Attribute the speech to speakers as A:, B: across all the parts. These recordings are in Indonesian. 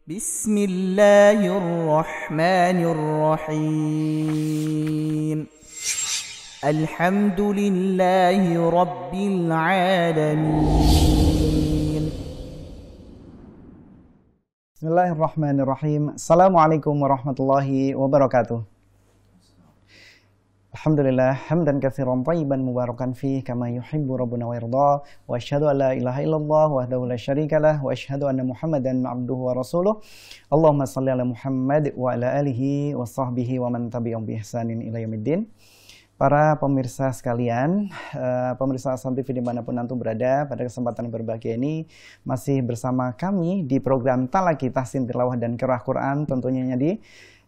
A: بسم الله الرحمن الرحيم الحمد لله رب العالمين.
B: Bismillahirrahmanirrahim. Assalamualaikum warahmatullahi wabarakatuh. Alhamdulillah hamdan katsiran thayyiban mubarakan fih kama yuhibbu rabbuna wa yarda wa asyhadu an la ilaha illallah wahdahu la syarikalah wa asyhadu anna Muhammadan abduhu wa rasuluh. Allahumma shalli ala Muhammad wa ala alihi wa sahbihi wa man tabi'ahum bi ihsanin ila yaumiddin. Para pemirsa sekalian, pemirsa Ahsan TV dimanapun antum berada, pada kesempatan berbahagia ini masih bersama kami di program Talaqi Tahsin Tilawah dan Qiraah Quran, tentunya di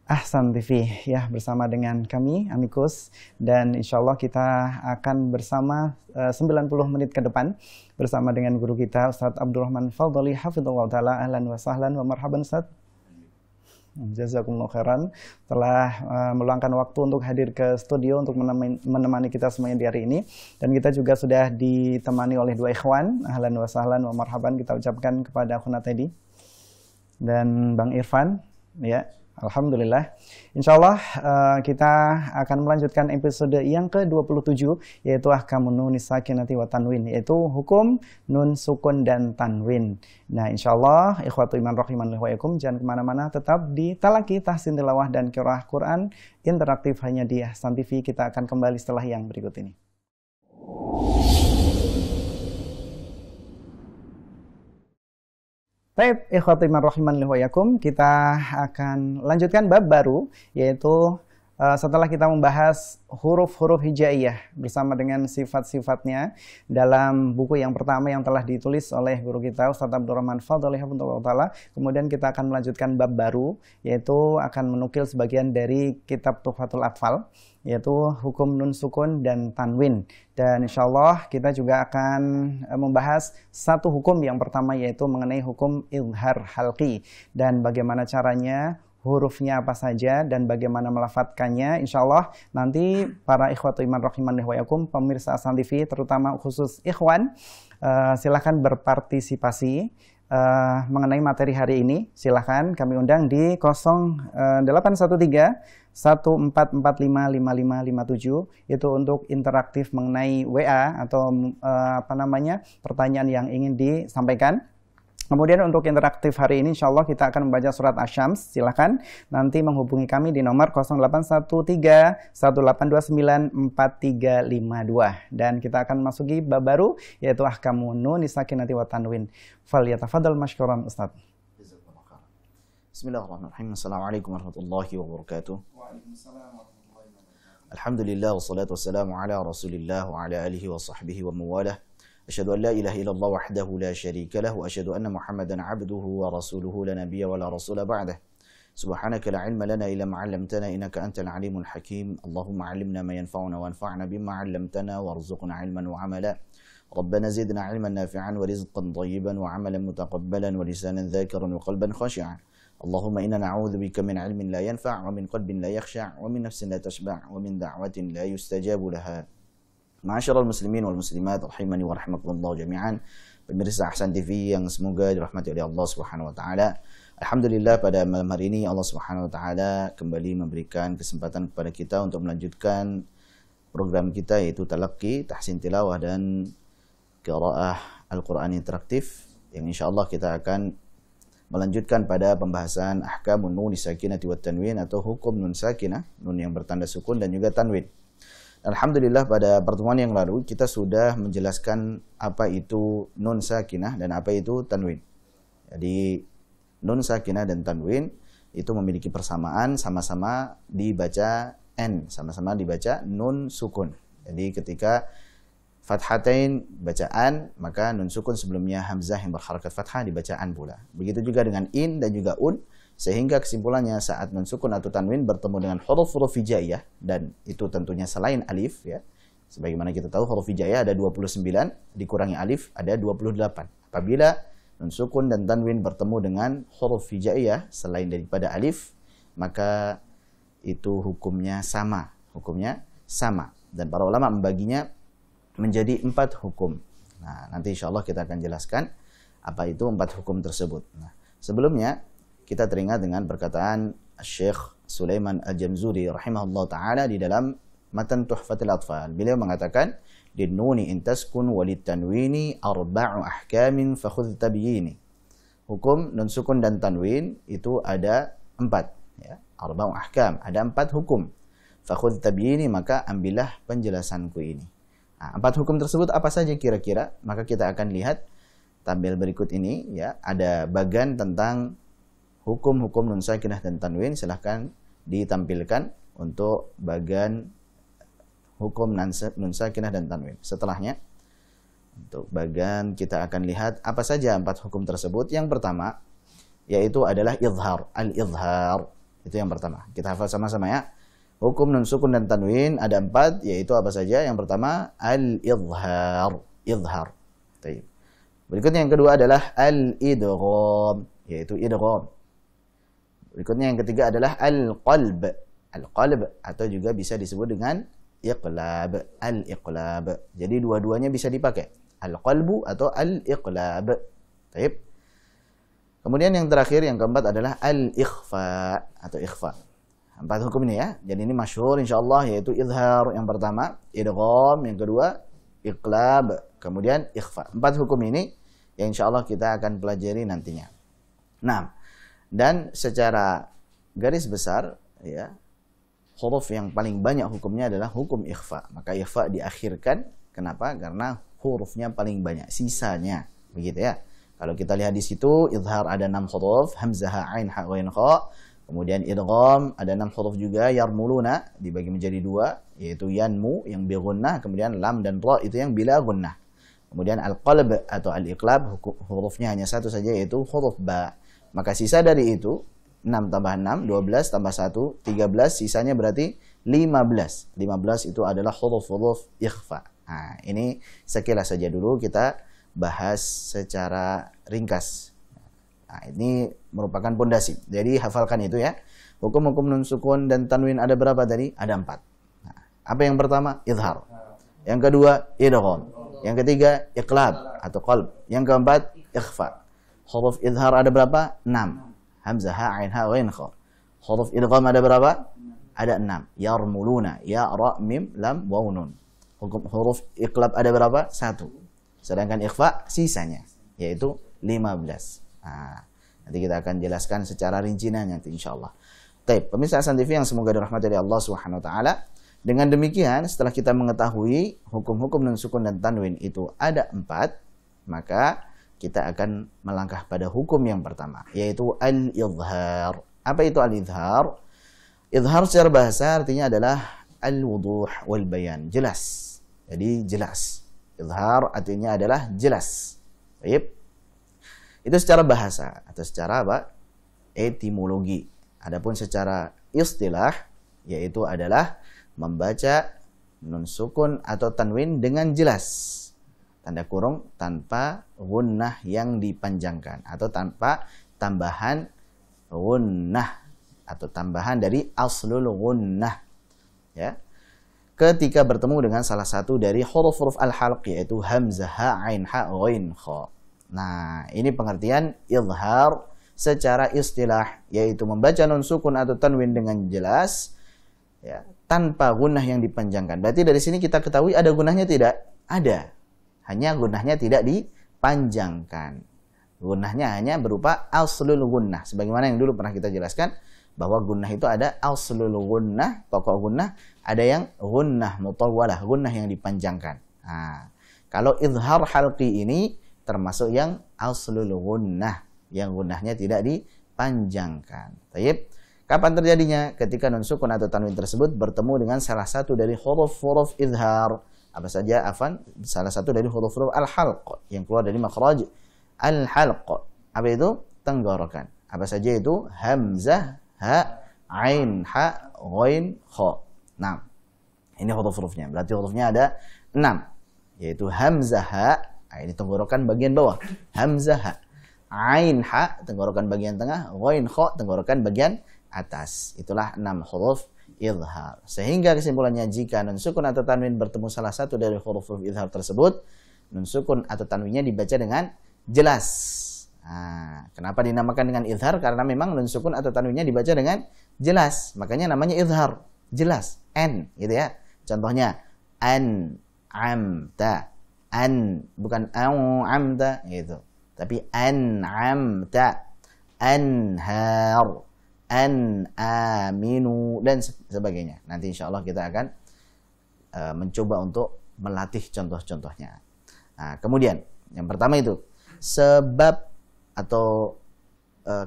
B: Ahsan TV ya, bersama dengan kami Amikus, dan insya Allah kita akan bersama 90 menit ke depan bersama dengan guru kita Ustadz Abdurrahman Fadli hafizallahu taala. Ahlan wa sahlan wa marhaban Ustadz. Jazakumullah khairan telah meluangkan waktu untuk hadir ke studio untuk menemani kita semuanya di hari ini, dan kita juga sudah ditemani oleh dua ikhwan. Ahlan wa sahlan wa marhaban kita ucapkan kepada Akhuna Teddy dan Bang Irfan ya. Alhamdulillah, insya Allah kita akan melanjutkan episode yang ke-27, yaitu Ahkamun Nun Sakinati wa Tanwin, yaitu hukum nun sukun dan tanwin. Nah, insya Allah ikhwatu iman rahiman wa yakum, jangan kemana-mana, tetap di Talaqi Tahsin Tilawah dan Qiraah Quran interaktif hanya di Ahsan TV. Kita akan kembali setelah yang berikut ini. Baik, ikhwati man rahiman wa yakum, kita akan lanjutkan bab baru, yaitu setelah kita membahas huruf-huruf hijaiyah bersama dengan sifat-sifatnya dalam buku yang pertama yang telah ditulis oleh guru kita Ustadz Abdurrahman Fadli hafizallahu taala. Kemudian kita akan melanjutkan bab baru, yaitu akan menukil sebagian dari kitab Tuhfatul Atfal, yaitu hukum nun sukun dan tanwin. Dan insya Allah kita juga akan membahas satu hukum yang pertama, yaitu mengenai hukum izhar halqi dan bagaimana caranya, hurufnya apa saja, dan bagaimana melafadzkannya. Insya Allah nanti para ikhwatu iman rahiman wa yakum, pemirsa Ahsan TV terutama khusus ikhwan, silahkan berpartisipasi mengenai materi hari ini. Silahkan kami undang di 0813 14455557, itu untuk interaktif mengenai WA atau pertanyaan yang ingin disampaikan. Kemudian untuk interaktif hari ini insya Allah kita akan membaca surat Asy-Syams. Silahkan nanti menghubungi kami di nomor 0813 1829 4352, dan kita akan masuki bab baru, yaitu Ahkamun Nun Sakinati wa Tanwin. Falyatafadhal mashkuran Ustaz.
C: Bismillahirrahmanirrahim. Assalamualaikum warahmatullahi wabarakatuh.
B: Waalaikumsalam warahmatullahi wabarakatuh.
C: Alhamdulillah wassalatu wassalamu ala Rasulillah wa ala alihi wa sahbihi wa mawalah. Asyhadu an la ilaha illallah wahdahu la syarika lah wa asyhadu anna Muhammadan abduhu wa rasuluhu la nabiyya wa la rasula ba'dah. Subhanaka la ilma lana illa ma 'allamtana innaka antal alimul hakim. Allahumma 'allimna ma yanfa'una wanfa'na bima 'allamtana warzuqna 'ilman wa 'amala. Rabbana zidna 'ilman nafi'an wa rizqan thayyiban wa 'amalan mutaqabbalan wa lisanan dhakiran wa qalban khashi'an. Allahumma inna na'udzubika min 'ilmin la yanfa' wa min qalbin la yakhsha' wa min nafsin la tashba' wa min da'watin la yustajabu laha. Ma'asyiral muslimin wal muslimat rahimani wa rahimakumullah jami'an. Pemirsa Ahsan TV yang semoga dirahmati oleh Allah Subhanahu wa taala. Alhamdulillah pada malam hari ini Allah Subhanahu wa taala kembali memberikan kesempatan kepada kita untuk melanjutkan program kita, yaitu Talaqi Tahsin Tilawah dan Qiraah Al-Qur'an interaktif, yang insyaallah kita akan melanjutkan pada pembahasan Ahkamun Nun Sakinati wa Tanwin, atau hukum nun sakinah, nun yang bertanda sukun, dan juga tanwin. Alhamdulillah pada pertemuan yang lalu kita sudah menjelaskan apa itu nun sakinah dan apa itu tanwin. Jadi nun sakinah dan tanwin itu memiliki persamaan, sama-sama dibaca n, sama-sama dibaca nun sukun. Jadi ketika fathatain bacaan, maka nun sukun sebelumnya hamzah yang berharakat fathah dibacaan pula. Begitu juga dengan in dan juga un, sehingga kesimpulannya saat nun sukun atau tanwin bertemu dengan huruf-huruf hijaiyah, dan itu tentunya selain alif ya. Sebagaimana kita tahu huruf hijaiyah ada 29, dikurangi alif ada 28. Apabila nun sukun dan tanwin bertemu dengan huruf hijaiyah selain daripada alif, maka itu hukumnya sama, Dan para ulama membaginya menjadi 4 hukum. Nah, nanti insya Allah kita akan jelaskan apa itu 4 hukum tersebut. Nah, sebelumnya kita teringat dengan perkataan Syekh Sulaiman Al-Jamzuri rahimahullah ta'ala di dalam Matan Tuhfatul Atfal. Beliau mengatakan, "Dinnuni in taskun walid tanwini arba'u ahkamin fakhudh tabyini." Hukum nun sukun dan tanwin itu ada 4, ya. Arba'u ahkam, ada 4 hukum. Fakhudh tabyini, maka ambillah penjelasanku ini. Nah, 4 hukum tersebut apa saja kira-kira? Maka kita akan lihat tabel berikut ini, ya. Ada bagan tentang hukum-hukum nun sakinah dan tanwin. Silahkan ditampilkan untuk bagan hukum nun sakinah dan tanwin. Setelahnya, untuk bagan kita akan lihat apa saja 4 hukum tersebut. Yang pertama, yaitu adalah izhar. Al-izhar, itu yang pertama. Kita hafal sama-sama, ya. Hukum nun sukun dan tanwin ada 4, yaitu apa saja? Yang pertama, al-izhar. Izhar. Baik. Berikutnya yang kedua adalah al-idgham, yaitu idgham. Berikutnya yang ketiga adalah al-qalb. Al-qalb atau juga bisa disebut dengan iqlab. Al-iqlab. Jadi dua-duanya bisa dipakai. Al-qalbu atau al-iqlab. Baik. Kemudian yang terakhir, yang keempat adalah al-ikhfa atau ikhfa. 4 hukum ini, ya. Jadi ini masyhur insyaallah, yaitu izhar yang pertama, idgham yang kedua, iqlab, kemudian ikhfa. 4 hukum ini yang insyaallah kita akan pelajari nantinya. Nah, dan secara garis besar, ya, huruf yang paling banyak hukumnya adalah hukum ikhfa. Maka ikhfa diakhirkan. Kenapa? Karena hurufnya paling banyak, sisanya, begitu, ya. Kalau kita lihat di situ, izhar ada 6 huruf, hamzah, ain, ha, ghain, kha. Kemudian idgham ada 6 huruf juga, yarmuluna dibagi menjadi 2, yaitu yanmu yang bi gunnah, kemudian lam dan ra itu yang bila gunnah. Kemudian al-qalb atau al-iqlab hurufnya hanya 1 saja, yaitu huruf ba. Maka sisa dari itu 6 tambah 6, 12 tambah 1, 13, sisanya berarti 15. 15 itu adalah huruf-huruf ikhfa. Nah, ini sekilas saja dulu kita bahas secara ringkas. Nah, ini merupakan pondasi. Jadi hafalkan itu, ya. Hukum-hukum nun sukun dan tanwin ada berapa tadi? Ada 4. Nah, apa yang pertama? Izhar. Yang kedua, idgham. Yang ketiga, iqlab atau qalb. Yang keempat, ikhfa. Huruf izhar ada berapa? 6. Hamzah, ha, ain, ha, ghain, kha. Huruf idgham ada berapa? Ada 6. Yarmuluna, ya, ra, mim, lam, waw, nun. Huruf iqlab ada berapa? 1. Sedangkan ikhfa sisanya, yaitu 15. Nah, nanti kita akan jelaskan secara rincinya nanti insyaallah. Baik, pemirsa Hasan TV yang semoga dirahmati oleh Allah Subhanahu wa taala. Dengan demikian, setelah kita mengetahui hukum-hukum nun sukun dan tanwin itu ada 4, maka kita akan melangkah pada hukum yang pertama, yaitu al-izhar. Apa itu al-izhar? Izhar secara bahasa artinya adalah al-wuduh wal bayan, jelas. Jadi jelas. Izhar artinya adalah jelas. Baik. Itu secara bahasa atau secara apa? Etimologi. Adapun secara istilah, yaitu adalah membaca nun sukun atau tanwin dengan jelas. Tanda kurung, tanpa gunnah yang dipanjangkan atau tanpa tambahan gunnah atau tambahan dari aslul gunnah, ya. Ketika bertemu dengan salah satu dari huruf-huruf al-halq, yaitu hamzah, ha, ain, ha, ghain, kha. Nah, ini pengertian izhar secara istilah, yaitu membaca nun sukun atau tanwin dengan jelas, ya, tanpa gunnah yang dipanjangkan. Berarti dari sini kita ketahui ada gunnahnya tidak? Ada. Hanya gunnahnya tidak dipanjangkan. Gunnahnya hanya berupa aslul gunnah. Sebagaimana yang dulu pernah kita jelaskan, bahwa gunnah itu ada aslul gunnah, pokok gunnah, ada yang gunnah mutawwalah, gunnah yang dipanjangkan. Nah, kalau izhar halqi ini termasuk yang aslul gunnah, yang gunnahnya tidak dipanjangkan. Baik. Kapan terjadinya? Ketika nun sukun atau tanwin tersebut bertemu dengan salah satu dari huruf-huruf izhar. Apa saja? Afan, salah satu dari huruf-huruf al-halq yang keluar dari makhraj al-halq. Apa itu? Tenggorokan. Apa saja itu? Hamzah, ha, ain, ha, ghain, kha. Nah, ini huruf-hurufnya. Berarti hurufnya ada 6, yaitu hamzah, ha. Nah, ini tenggorokan bagian bawah. Hamzah, ha. Ain, ha, tenggorokan bagian tengah. Ghain, kha, tenggorokan bagian atas. Itulah 6 huruf izhar. Sehingga kesimpulannya, jika nun sukun atau tanwin bertemu salah satu dari huruf-huruf izhar tersebut, nun sukun atau tanwinnya dibaca dengan jelas. Nah, kenapa dinamakan dengan izhar? Karena memang nun sukun atau tanwinnya dibaca dengan jelas. Makanya namanya izhar. Jelas. An, gitu ya. Contohnya, an, amta. An, bukan amta, gitu. Tapi an, amta. Anhar. An, aminu. Dan sebagainya. Nanti insya Allah kita akan mencoba untuk melatih contoh-contohnya. Nah, kemudian, yang pertama itu, sebab atau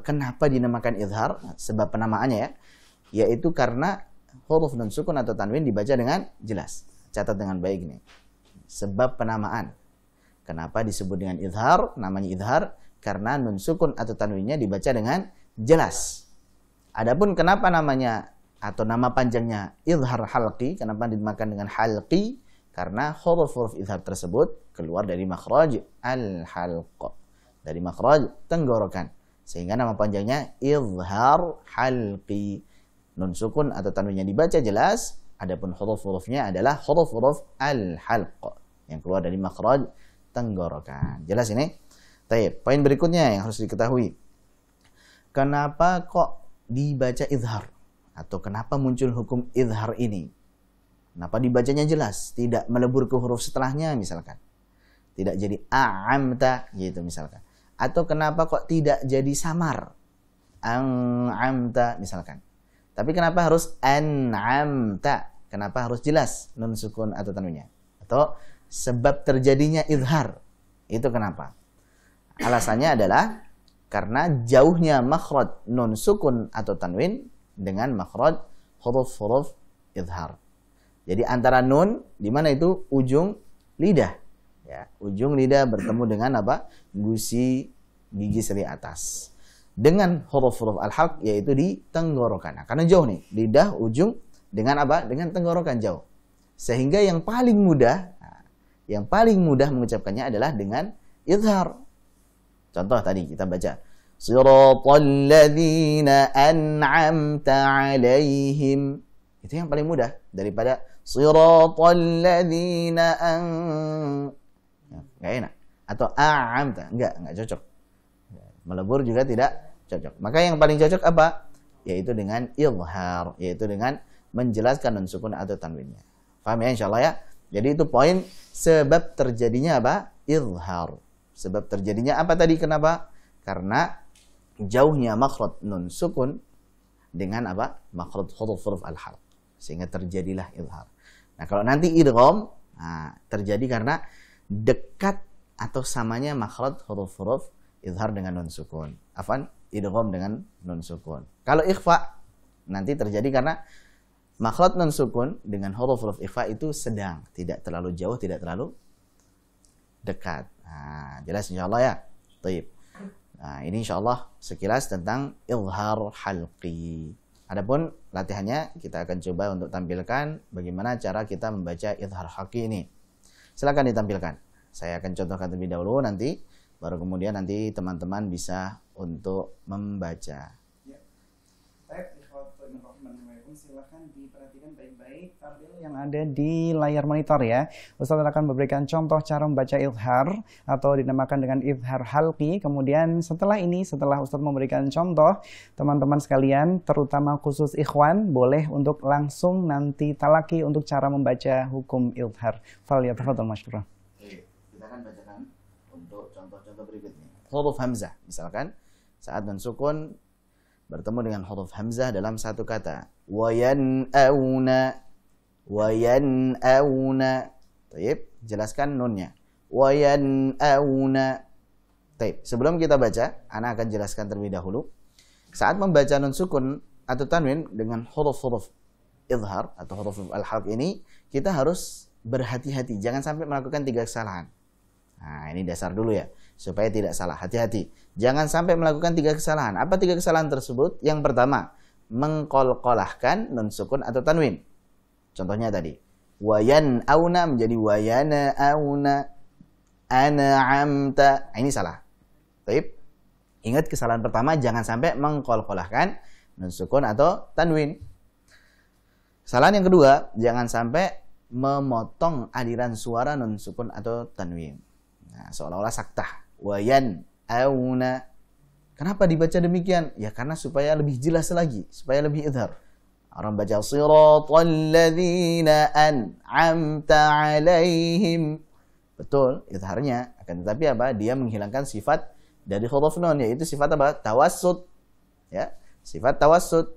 C: kenapa dinamakan izhar, sebab penamaannya ya, yaitu karena huruf nun sukun atau tanwin dibaca dengan jelas. Catat dengan baik nih. Sebab penamaan. Kenapa disebut dengan izhar? Namanya izhar karena nun sukun atau tanwinnya dibaca dengan jelas. Adapun kenapa namanya atau nama panjangnya izhar halqi, kenapa dinamakan dengan halqi? Karena huruf-huruf izhar tersebut keluar dari makhraj al-halq. Dari makhraj tenggorokan. Sehingga nama panjangnya izhar halqi. Nun sukun atau tanwinnya dibaca jelas, adapun huruf-hurufnya adalah huruf-huruf al-halq yang keluar dari makhraj tenggorokan. Jelas ini? Baik, poin berikutnya yang harus diketahui. Kenapa kok dibaca izhar? Atau kenapa muncul hukum izhar ini? Kenapa dibacanya jelas, tidak melebur ke huruf setelahnya misalkan? Tidak jadi a'amta gitu misalkan. Atau kenapa kok tidak jadi samar? An'amta misalkan. Tapi kenapa harus an'amta? Kenapa harus jelas nun sukun atau tanwinnya? Atau sebab terjadinya izhar. Itu kenapa? Alasannya adalah karena jauhnya makhraj nun sukun atau tanwin dengan makhraj huruf-huruf izhar. Jadi antara nun, di mana itu ujung lidah. Ya, ujung lidah bertemu dengan apa? Gusi gigi seri atas. Dengan huruf-huruf al-halq yaitu di tenggorokan. Nah, karena jauh nih, lidah ujung dengan apa? Dengan tenggorokan jauh. Sehingga yang paling mudah mengucapkannya adalah dengan izhar. Contoh tadi kita baca Siratal ladzina an'amta 'alaihim. Itu yang paling mudah daripada Siratal ladzina enggak enak. Atau a'amta, enggak cocok. Melebur juga tidak cocok. Maka yang paling cocok apa? Yaitu dengan izhar, yaitu dengan menjelaskan nun sukun atau tanwinnya. Paham ya insyaallah ya? Jadi itu poin sebab terjadinya apa? Izhar. Sebab terjadinya apa tadi? Kenapa? Karena jauhnya makhraj nun sukun dengan apa? Makhraj huruf al-halq. Sehingga terjadilah izhar. Nah, kalau nanti idgham, terjadi karena dekat atau samanya makhraj huruf-huruf izhar dengan nun sukun. Afwan, idgham dengan nun sukun. Kalau ikhfa nanti terjadi karena makhraj nun sukun dengan huruf-huruf ikhfa itu sedang, tidak terlalu jauh, tidak terlalu dekat. Nah, jelas insyaallah ya. Baik. Nah, ini insyaallah sekilas tentang izhar halqi. Adapun latihannya kita akan coba untuk tampilkan bagaimana cara kita membaca izhar halqi ini. Silakan ditampilkan. Saya akan contohkan terlebih dahulu, nanti baru kemudian nanti teman-teman bisa untuk membaca.
B: Ya. Baik, silakan diperhatikan baik-baik tabel yang ada di layar monitor ya. Ustaz akan memberikan contoh cara membaca izhar atau dinamakan dengan izhar halqi. Kemudian setelah Ustaz memberikan contoh, teman-teman sekalian, terutama khusus ikhwan, boleh untuk langsung nanti talaki untuk cara membaca hukum izhar. Falyatafadhal masykurah.
C: Kita akan bacakan untuk contoh-contoh berikutnya. Huruf hamzah, misalkan saat nun sukun bertemu dengan huruf hamzah dalam satu kata. Wayan'auna. Taib, jelaskan nunnya. Wayan'auna. Taib, sebelum kita baca, ana akan jelaskan terlebih dahulu. Saat membaca nun sukun atau tanwin dengan huruf-huruf izhar atau huruf al-halq ini, kita harus berhati-hati. Jangan sampai melakukan 3 kesalahan. Nah, ini dasar dulu ya, supaya tidak salah. Hati-hati. Jangan sampai melakukan 3 kesalahan. Apa 3 kesalahan tersebut? Yang pertama, mengqalqalahkan nun sukun atau tanwin. Contohnya tadi, wayan'auna menjadi wayana'auna, an'amta. Ini salah. Baik. Ingat kesalahan pertama, jangan sampai mengqalqalahkan nun sukun atau tanwin. Kesalahan yang kedua, jangan sampai memotong aliran suara nun sukun atau tanwin. Nah, seolah-olah saktah. Wayan, auna. Kenapa dibaca demikian? Ya karena supaya lebih jelas lagi, supaya lebih idhar. Orang baca siratal ladzina an'amta 'alaihim. Betul, idharnya. Akan tetapi apa? Dia menghilangkan sifat dari huruf nun, yaitu sifat apa? Tawassut. Ya, sifat tawassut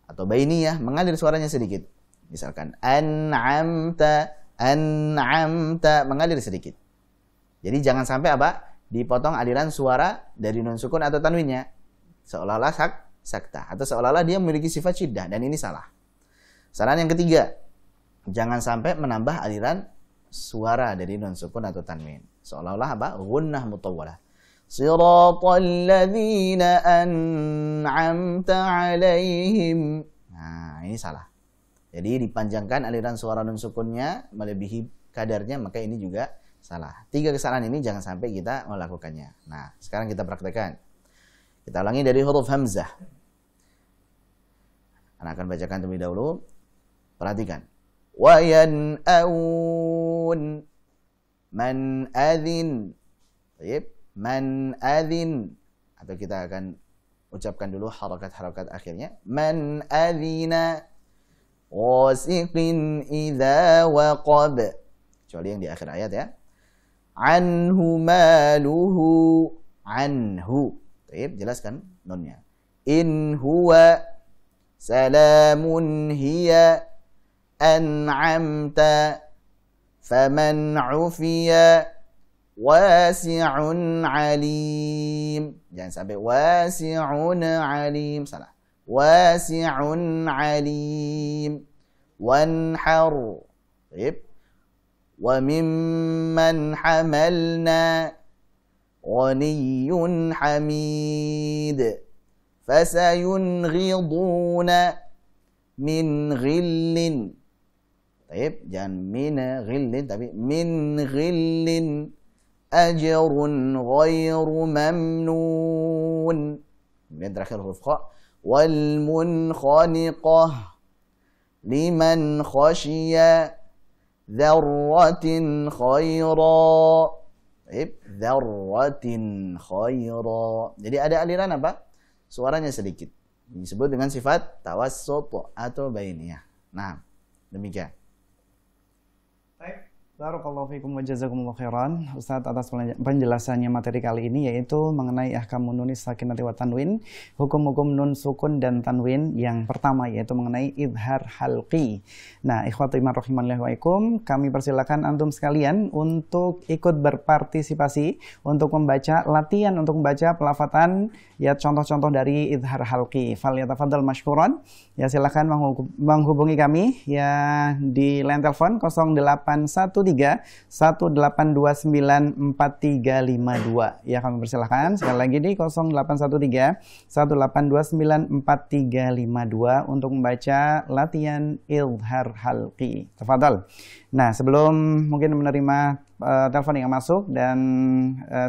C: atau bainiyah, mengalir suaranya sedikit. Misalkan an'amta, an'amta, mengalir sedikit. Jadi jangan sampai apa? Dipotong aliran suara dari nun sukun atau tanwinnya. Seolah-olah sakta atau seolah-olah dia memiliki sifat syiddah, dan ini salah. Saran yang ketiga, jangan sampai menambah aliran suara dari nun sukun atau tanwin. Seolah-olah apa? Gunnah mutawwalah. Siratal ladzina an'amta 'alaihim. Nah, ini salah. Jadi dipanjangkan aliran suara nun sukunnya melebihi kadarnya, maka ini juga salah. 3 kesalahan ini jangan sampai kita melakukannya. Nah, sekarang kita praktekkan. Kita ulangi dari huruf hamzah. Anak akan bacakan terlebih dahulu. Perhatikan. Wa yan'aun man adzin. Baik, man adzin. Atau kita akan ucapkan dulu harakat-harakat akhirnya. Man adzina wasiqin idza waqab. Kecuali yang di akhir ayat ya. Anhu maluhu, anhu. Baik, jelaskan nunnya. In huwa salamun hiya an'amta faman ufiya wasi'un alim. Jangan sampai wasi'un alim, salah. Wasi'un alim. Wanhar. Baik. Wa mimman hamalna ghaniyyun hamid fasayunghiduna min ghillin. Baik, jangan min ghillin tapi min ghillin ajrun ghairu mamnun. Kemudian terakhir huruf kha. Wal munkhaniqah liman khasyiya dzarratin khaira. Baik, dzarratin khaira. Jadi ada aliran apa? Suaranya sedikit. Disebut dengan sifat tawassut atau bainiyah. Nah, demikian.
B: Baik. Barakallahu fikum wa jazakumullahu khairan Ustaz atas penjelasannya materi kali ini, yaitu mengenai ahkamun nunis sakinati wa tanwin, hukum-hukum nun sukun dan tanwin. Yang pertama yaitu mengenai idhar halqi. Nah, ikhwati iman rahimanillah wa ikum, kami persilakan antum sekalian untuk ikut berpartisipasi untuk membaca latihan, untuk membaca pelafatan ya contoh-contoh dari idhar halqi. Falyatafadhal mashkuran. Ya, silakan menghubungi kami ya di line telepon 0813 18294352. Ya, kami persilahkan sekali lagi di 0813 18294352 untuk membaca latihan idhar halqi. Tafadhal. Nah, sebelum mungkin menerima telepon yang masuk, dan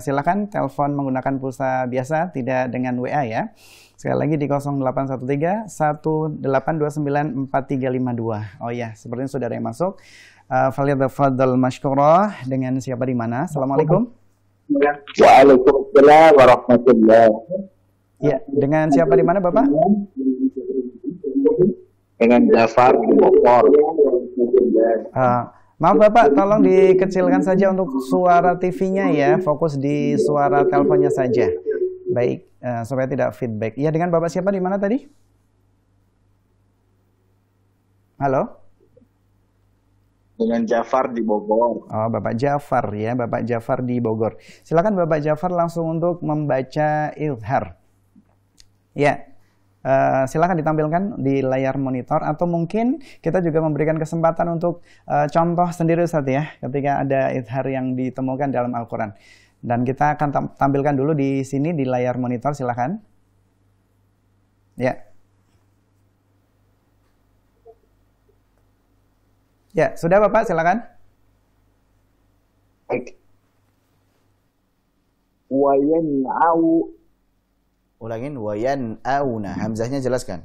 B: silakan telepon menggunakan pulsa biasa, tidak dengan WA ya. Sekali lagi di 0813 18294352. Oh ya, sepertinya saudara yang masuk. Falyatafadhal mashkura. Dengan siapa di mana? Assalamualaikum.
D: Waalaikumsalam warahmatullahi.
B: Ya, dengan siapa di mana Bapak?
D: Dengan Jafar di Bogor.
B: Maaf Bapak, tolong dikecilkan saja untuk suara TV-nya ya. Fokus di suara teleponnya saja. Baik, supaya tidak feedback. Ya, dengan Bapak siapa di mana tadi? Halo?
D: Dengan Jafar di Bogor.
B: Oh, Bapak Jafar ya, Bapak Jafar di Bogor. Silakan Bapak Jafar langsung untuk membaca idhar. Ya, silakan ditampilkan di layar monitor, atau mungkin kita juga memberikan kesempatan untuk contoh sendiri Ustaz ya, ketika ada idhar yang ditemukan dalam Al-Quran. Dan kita akan tampilkan dulu di sini di layar monitor, silakan. Ya. Ya, sudah Bapak, silakan.
D: Baik. Wayan'au.
C: Ulangin wayan'auna. Hamzahnya jelaskan.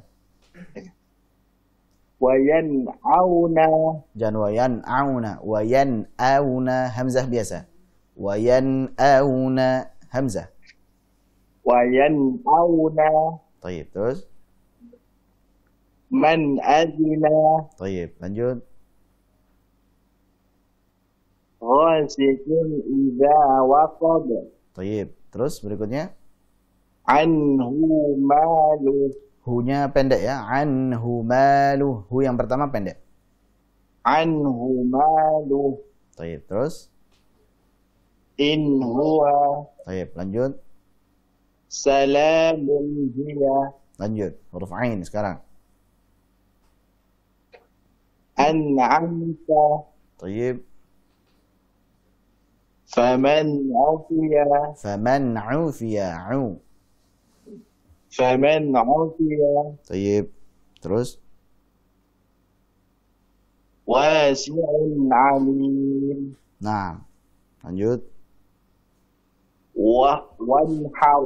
D: Wayan'auna.
C: Jangan wayan'auna. Wayan'auna. Hamzah biasa. Wayan'auna. Hamzah.
D: wa yan'auna
C: Tayyib. Terus?
D: man adina
C: Tayyib. Lanjut.
D: ghasiqin idza waqab
C: Tayyib. Terus berikutnya?
D: anhu malu
C: Hu-nya pendek ya. Anhu malu. Hu yang pertama pendek.
D: anhu malu
C: Tayyib. Terus?
D: in huwa
C: Tayyib. Lanjut.
D: salamun hiya
C: Lanjut. Huruf Ain sekarang.
D: an'amta
C: Tayyib.
D: faman ufiya
C: Faman ufiya. U.
D: faman ufiya
C: Tayyib. Terus?
D: wasi'un alim
C: Nah. Lanjut.
D: wanhar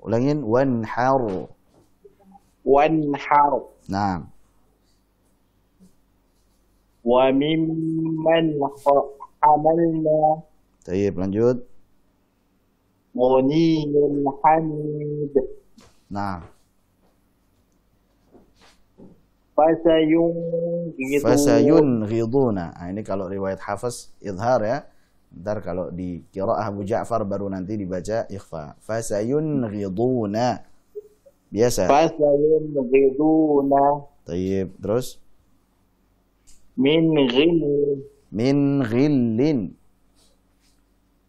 C: Ulangin. Wanhar.
D: wanhar
C: Nah.
D: wa mimman hamalna
C: Tayyib. Lanjut.
D: ghaniyun hamid
C: Nah. Fasayunghiduna. Nah, ini kalau riwayat Hafiz idhar ya. Ntar kalau di qiraah Abu Ja'far baru nanti dibaca ikhfa. Fasayunghiduna. Biasa.
D: fasayunghiduna
C: Tayyib. Terus?
D: min ghil
C: Min ghillin.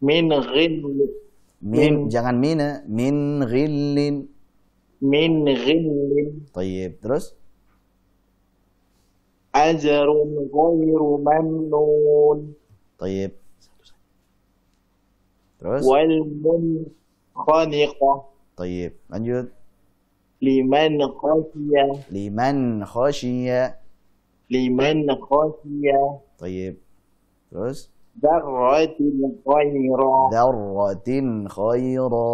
D: min ghil
C: Jangan mina. Min ghillin.
D: min ghillin
C: Tayyib. Terus?
D: ajrun ghairu mamnun
C: Tayyib. Terus?
D: wal munkhaniqah
C: Tayyib. Lanjut.
D: liman khashiya
C: Liman khasyiya. Tayyib. Terus?
D: dzarratin ghaira
C: Dzarratin khaira.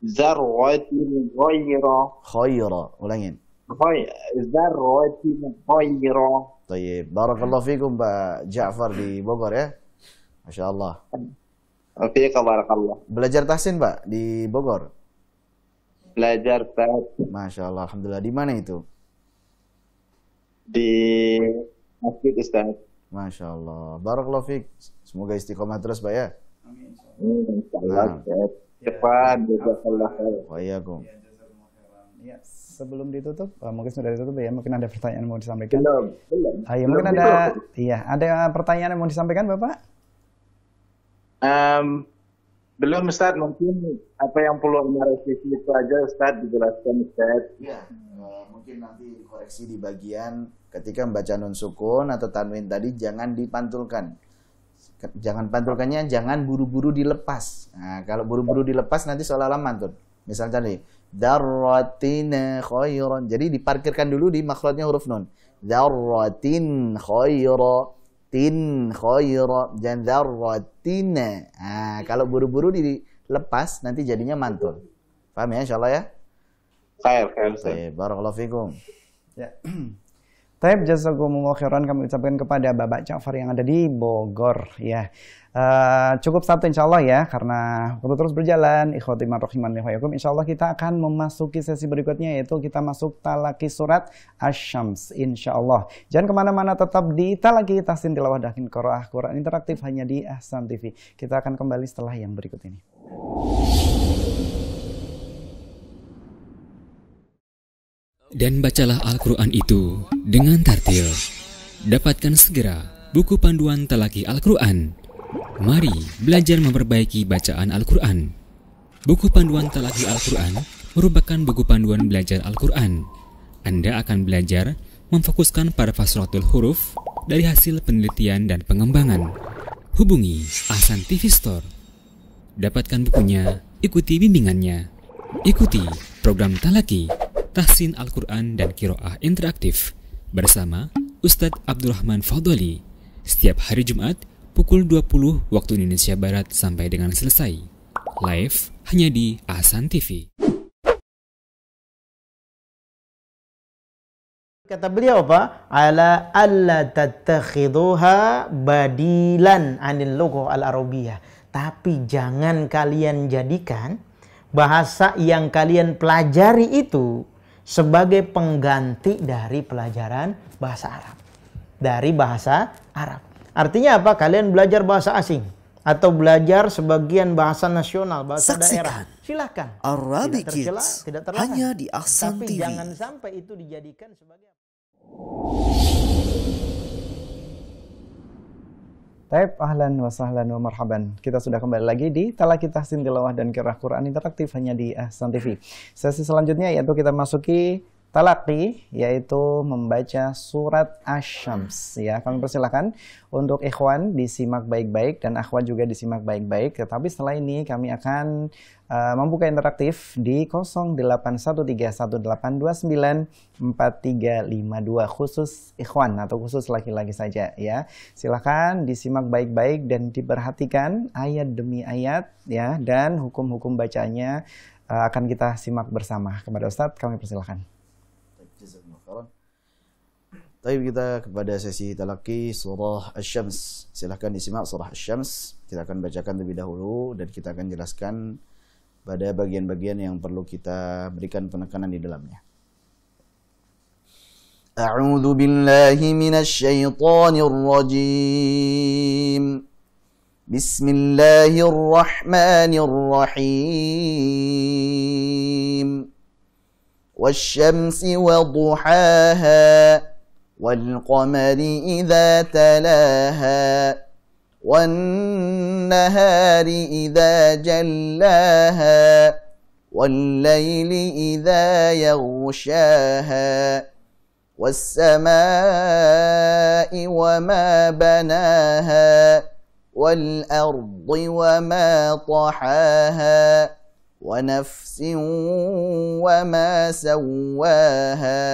D: dzarratin ghaira
C: Khaira. Ulangin.
D: dzarratin ghaira
C: Tayyib. Barakallahu fikum Pak Ja'far di Bogor ya. Masya Allah.
D: Fiqa barakallah.
C: Belajar tahsin Pak di Bogor.
D: Belajar Ustaz
C: Masya Allah. Alhamdulillah. Di mana itu?
D: di masjid Ustaz.
C: Masya Allah. Barakallahu fik. Semoga istiqomah terus Pak ya.
D: Insyaallah Ustaz. Cepat jazakallah khair.
C: Wa iyyakum.
B: Ya, sebelum ditutup, mungkin sudah ditutup ya, mungkin ada pertanyaan yang mau disampaikan.
D: Belum.
B: Ayo, mungkin ada pertanyaan yang mau disampaikan Bapak?
D: Belum Ustaz, mungkin apa yang perlu merevisi itu aja Ustaz dijelaskan Ustaz.
C: Ya, mungkin nanti dikoreksi di bagian ketika membaca nun sukun atau tanwin tadi jangan dipantulkan. Jangan pantulkannya, jangan buru-buru dilepas. Nah, kalau buru-buru dilepas nanti seolah-olah mantun. Misalnya tadi, darratin khairan. Jadi diparkirkan dulu di makhrajnya huruf nun. Darratin khairan. Tin khaira. Jangan darratin. Nah, kalau buru-buru dilepas nanti jadinya mantul. Paham ya insyaallah ya?
D: Khair Ustaz.
C: Baik, barakallahu fikum.
B: Ya. Taib jazakumullah khairan kami ucapkan kepada Bapak Ja'far yang ada di Bogor ya. Cukup satu insyaallah ya, karena waktu terus berjalan. Ikhwati marhaman lihayakum. Insyaallah kita akan memasuki sesi berikutnya, yaitu kita masuk talaki surat Asy-Syams insyaallah. Jangan kemana-mana, tetap di talaki tahsin tilawah dan qiraah Quran interaktif hanya di Ahsan TV. Kita akan kembali setelah yang berikut ini.
E: Dan bacalah Al-Quran itu dengan tartil. Dapatkan segera buku panduan talaki Al-Quran. Mari belajar memperbaiki bacaan Al-Quran. Buku panduan talaki Al-Quran merupakan buku panduan belajar Al-Quran. Anda akan belajar memfokuskan pada fasratul huruf dari hasil penelitian dan pengembangan. Hubungi Ahsan TV Store. Dapatkan bukunya, ikuti bimbingannya. Ikuti program talaki tahsin Al-Quran dan qiraah interaktif bersama Ustadz Abdurrahman Fadholi setiap hari Jumat pukul 20 waktu Indonesia Barat sampai dengan selesai. Live hanya di Ahsan TV.
F: Kata beliau apa? Ala alla tattakhiduha badilan anil lughah al-arabiyyah. Tapi jangan kalian jadikan bahasa yang kalian pelajari itu sebagai pengganti dari pelajaran bahasa Arab. Dari bahasa Arab. Artinya apa? Kalian belajar bahasa asing atau belajar sebagian bahasa nasional, bahasa daerah. Silakan.
G: Arabic
F: Tidak tercela,
G: Kids
F: tidak terlarang.
G: hanya di Ahsan
F: Tapi
G: TV.
F: jangan sampai itu dijadikan sebagai
B: Taib, ahlan wa sahlan wa marhaban. Kita sudah kembali lagi di Talaqi Tahsin Tilawah dan Qiraah Quran Interaktif hanya di Ahsan TV. Sesi selanjutnya yaitu kita masuki talaqi, yaitu membaca surat Asy-Syams. Ya, kami persilakan untuk ikhwan disimak baik-baik dan akhwat juga disimak baik-baik. Tetapi setelah ini kami akan membuka interaktif di 081318294352 khusus ikhwan atau khusus laki-laki saja ya. Silakan disimak baik-baik dan diperhatikan ayat demi ayat ya, dan hukum-hukum bacanya akan kita simak bersama. Kepada Ustadz kami persilakan.
C: Baik, kita kepada sesi talaqi surah Asy-Syams. Silakan disimak surah Asy-Syams. Kita akan bacakan terlebih dahulu dan kita akan jelaskan pada bagian-bagian yang perlu kita berikan penekanan di dalamnya. A'udzu billahi minasy syaithanir rajim. Bismillahirrahmanirrahim. Wasyamsi wa duhaha wal qamari idza talaha والنهار إذا جلاها والليل إذا يغشاها والسماء وما بناها والأرض وما طحاها ونفس وما سواها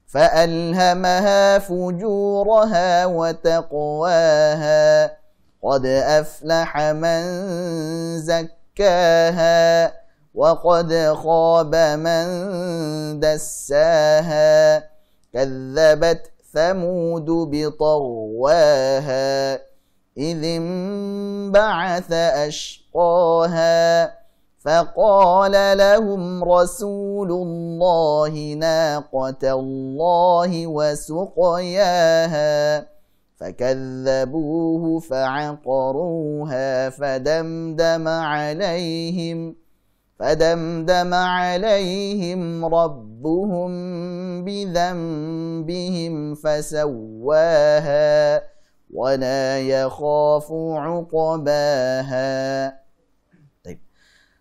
C: فألهمها فجورها وتقواها قد أفلح من زكاها وقد خاب من دساها كذبت ثمود بطغواها إذ انبعث أشقاها فقال لهم رسول الله ناقة الله وسقياها فكذبوه فعقروها فدمدم عليهم ربهم بذنبهم فسواها ولا يخاف عقباها.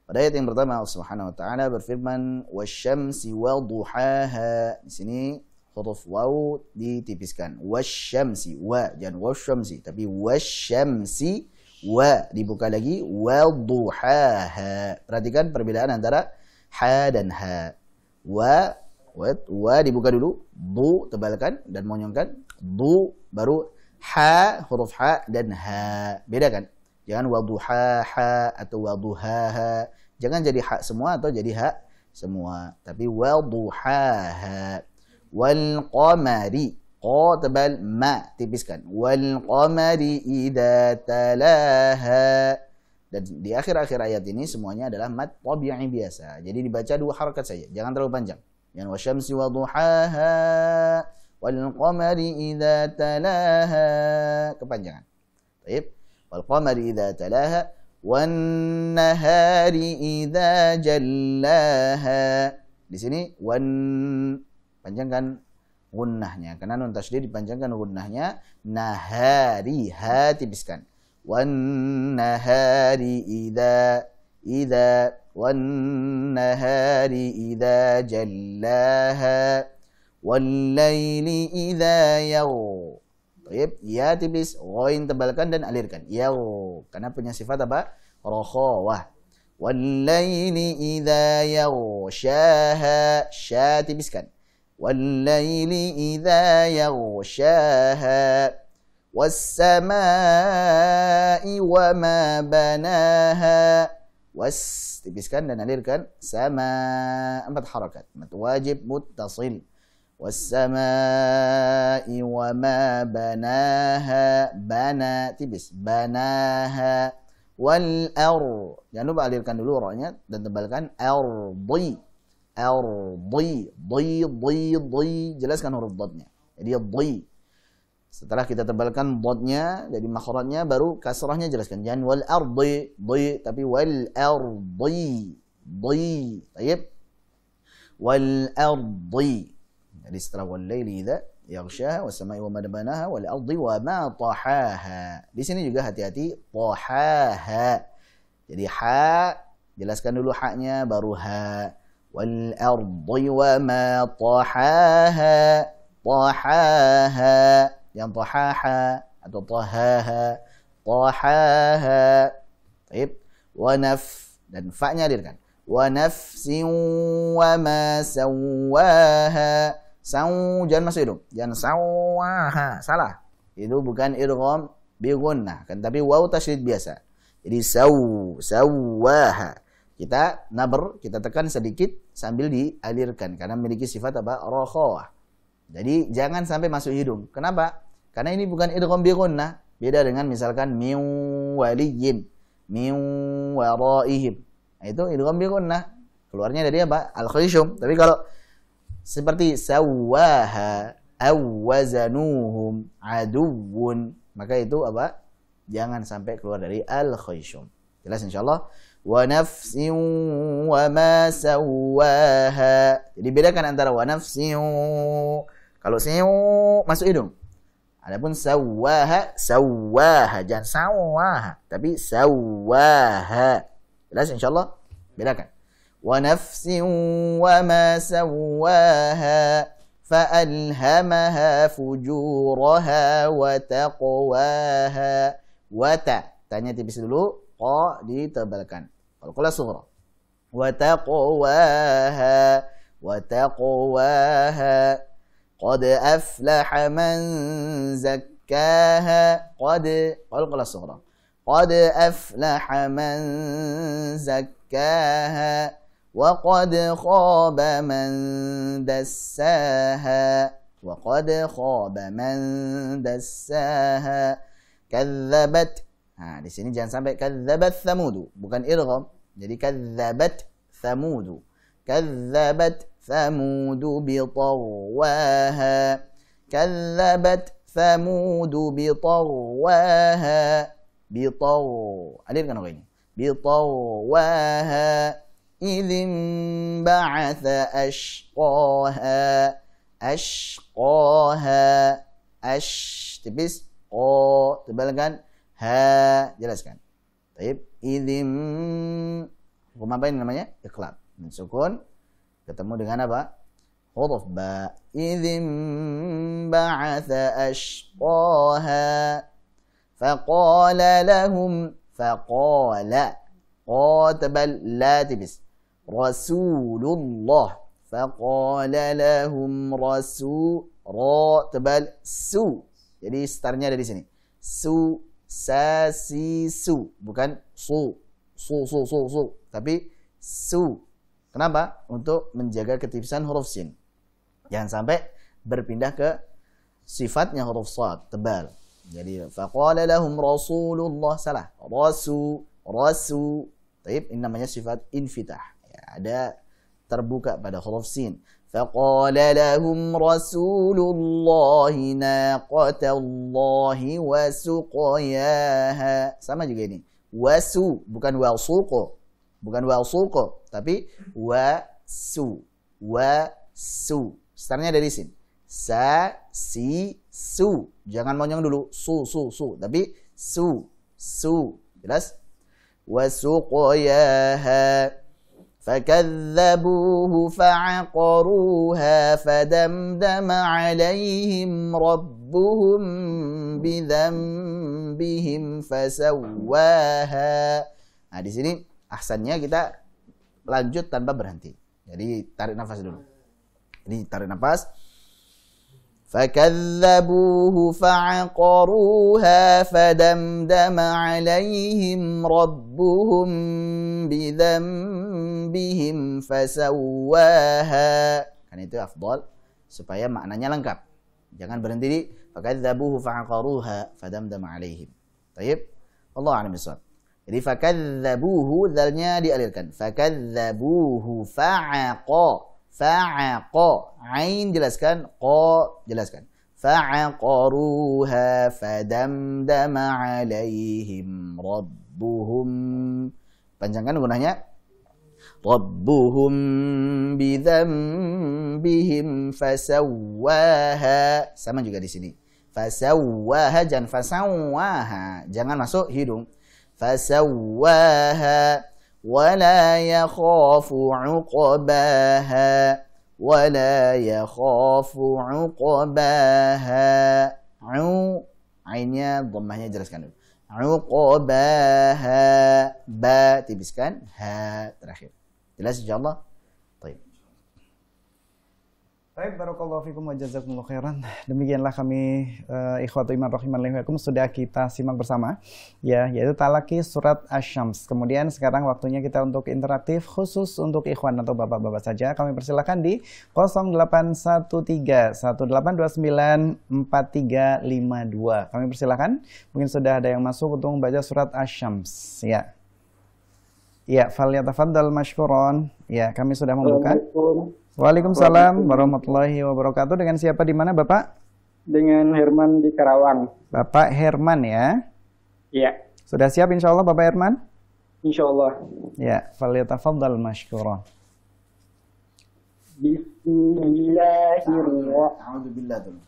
C: Pada ayat yang pertama Allah Subhanahu wa taala berfirman wasyamsi wa duhaha. Di sini huruf waw ditipiskan. Wasyamsi, wa jangan wasyamsi tapi wasyamsi, wa dibuka lagi wa duhaha. Perhatikan perbedaan antara ha dan ha. Wa dibuka dulu, du tebalkan dan monyongkan, du baru ha, huruf ha dan ha. Beda kan? Jangan waduhaha atau waduhaha. Jangan jadi ha semua atau jadi ha semua. Tapi waduhaha. Wal qamari. Qa tebal, ma tipiskan. Wal qamari idza talaha. Dan di akhir-akhir ayat ini semuanya adalah mad tabi'i biasa. Jadi dibaca dua harakat saja. Jangan terlalu panjang. Yang wasyamsi waduhaha. Wal qamari idza talaha. Kepanjangan. Baik. والقمر إذا تلاها والنهار إذا جلاها. Di sini panjangkan gunnahnya karena nun tasydid dipanjangkan gunnahnya. Nahari, ha tipiskan. والنهار إذا والنهار إذا جلاها والليل إذا يغشاها. Baik, ya tipis, ghain tebalkan dan alirkan. Yaw, karena punya sifat apa? Rakhawah. Wal-laili idza yaghshaha, sya tipiskan. Wal-laili idza yaghshaha. Was-samaa'i wa ma banaha. Was tipiskan dan alirkan. Sama, 4 harakat. Mad wajib muttasil. والسماء وما بناها. بنا tipis. بناها wal jangan lupa alirkan dulu ra-nya dan tebalkan ardi. Jelaskan huruf dotnya. Jadi dhi. Setelah kita tebalkan dotnya jadi makhrajnya baru kasrahnya jelaskan. Jangan wal ardi, tapi wal ardi. Baik. Wal ardi. Jadi setelah wal laili idza yaghsha was samai wa ma banaha wal ardi wa ma tahaha. Di sini juga hati-hati tahaha. Jadi ha jelaskan dulu haknya baru ha. Wal ardi wa ma tahaha. Yang tahaha atau tahaha. Baik. Wa dan fa-nya hadirkan. Wa nafsin wa ma sawwaha. Jangan masuk hidung. Jangan sawaha. Salah. Itu bukan idgham bi gunnah, kan tapi waw tasydid biasa. Jadi sawaha. Kita nabr, kita tekan sedikit sambil dialirkan karena memiliki sifat apa? Rakhawah. Jadi jangan sampai masuk hidung. Kenapa? Karena ini bukan idgham bi gunnah. Beda dengan misalkan min waliyyin, min waraihim. Nah, itu idgham bi gunnah. Keluarnya dari apa? Al-khayshum. Tapi kalau seperti sawaha awazanuhum aduwwun, maka itu apa? Jangan sampai keluar dari al-khayshum. Jelas insyaallah. Wa nafsin wa ma sawaha. Jadi bedakan antara wa nafsin. Kalau siu masuk hidung. Adapun sawaha jangan sawaha, tapi sawaha. Jelas insyaallah. Bedakan. ونفس وما سواها فألهمها فجورها وتقواها. Tanya tipis dulu, qa ditebalkan. Kalau qala sughra. وتقواها قد أفلح من زكاها. kalau qala sughra. قد أفلح من زكاها وقد خاب من دساها. كذبت. Nah, di sini jangan sampai kadzabat thamud, bukan idgham. Jadi kadzabat thamud. Kadzabat thamud bi tawwaha. Kadzabat thamud bi tawwaha. Alirkan ini. Bi tawwaha. Idzin ba'atha ashqaha. Tipis. Tebalkan. Ha. Jelaskan. Baik. Idzin. Hukum apa ini namanya? Iqlab. Sukun. Ketemu dengan apa? Huruf ba. Idzin ba'atha ashqaha. Faqala lahum. Tebal. La tipis. Rasulullah. Faqala lahum tebal su. Jadi startnya dari sini. Su. Bukan su. Tapi su. Kenapa? Untuk menjaga ketipisan huruf sin. Jangan sampai berpindah ke sifatnya huruf sad, tebal. Jadi faqala lahum rasulullah, salah. Rasu. Taib, ini namanya sifat infitah. Ya, ada terbuka pada huruf sin. Faqala lahum rasulullahi naqatallahi wa suqayaha. Sama juga ini. Wasu, bukan wasuqo. Tapi wasu. Startnya dari sin. Su. Jangan monyong dulu. Su. Tapi su. Jelas? وسقياها فكذبوه فعقروها فدمدم عليهم ربهم بذنبهم فسواها. Nah, di sini ahsannya kita lanjut tanpa berhenti. Jadi tarik nafas dulu. Jadi tarik nafas. فكذبوه فعقروها فدمدم عليهم ربهم بذنبهم فسواها. Kan itu afdal supaya maknanya lengkap. Jangan berhenti di فكذبوه فعقروها فدمدم عليهم. Baik. Wallahu a'lam bishawab. Jadi fakadzabuhu, dzalnya dialirkan. Fakadzabuhu fa'aqa. Fa'aqa. Ain jelaskan, qa jelaskan. Fa'aqaruha fadamdama 'alaihim rabbuhum. Panjangkan gunanya. Rabbuhum bidzambihim fasawwaha. Sama juga di sini. Fasawwaha, jangan fasawwaha. Jangan masuk hidung. Fasawwaha wala yakhafu 'uqbaha. Wala yakhafu 'uqbaha. Ainnya dhammahnya jelaskan dulu. 'Uqbaha, ba tipiskan, ha terakhir. Jelas insyaallah? Baik.
B: Baik, barakallahu fikum wa jazakumullahu khairan. Demikianlah kami ikhwatu iman rahimanallahu wabakum sudah kita simak bersama ya, yaitu talaki surat Asy-Syams. Kemudian sekarang waktunya kita untuk interaktif khusus untuk ikhwan atau bapak-bapak saja. Kami persilakan di 0813 1829 4352. Kami persilakan. Mungkin sudah ada yang masuk untuk membaca surat Asy-Syams ya. Ya, falyatafaddal mashkuron. Ya, kami sudah membuka. Waalaikumsalam warahmatullahi wabarakatuh. Dengan siapa di mana, Bapak?
G: Dengan Herman di Karawang.
B: Bapak Herman ya?
G: Iya.
B: Sudah siap insya Allah Bapak Herman?
G: Insya Allah.
B: Ya, falyatafaddal mashkura.
G: Bismillahirrahmanirrahim.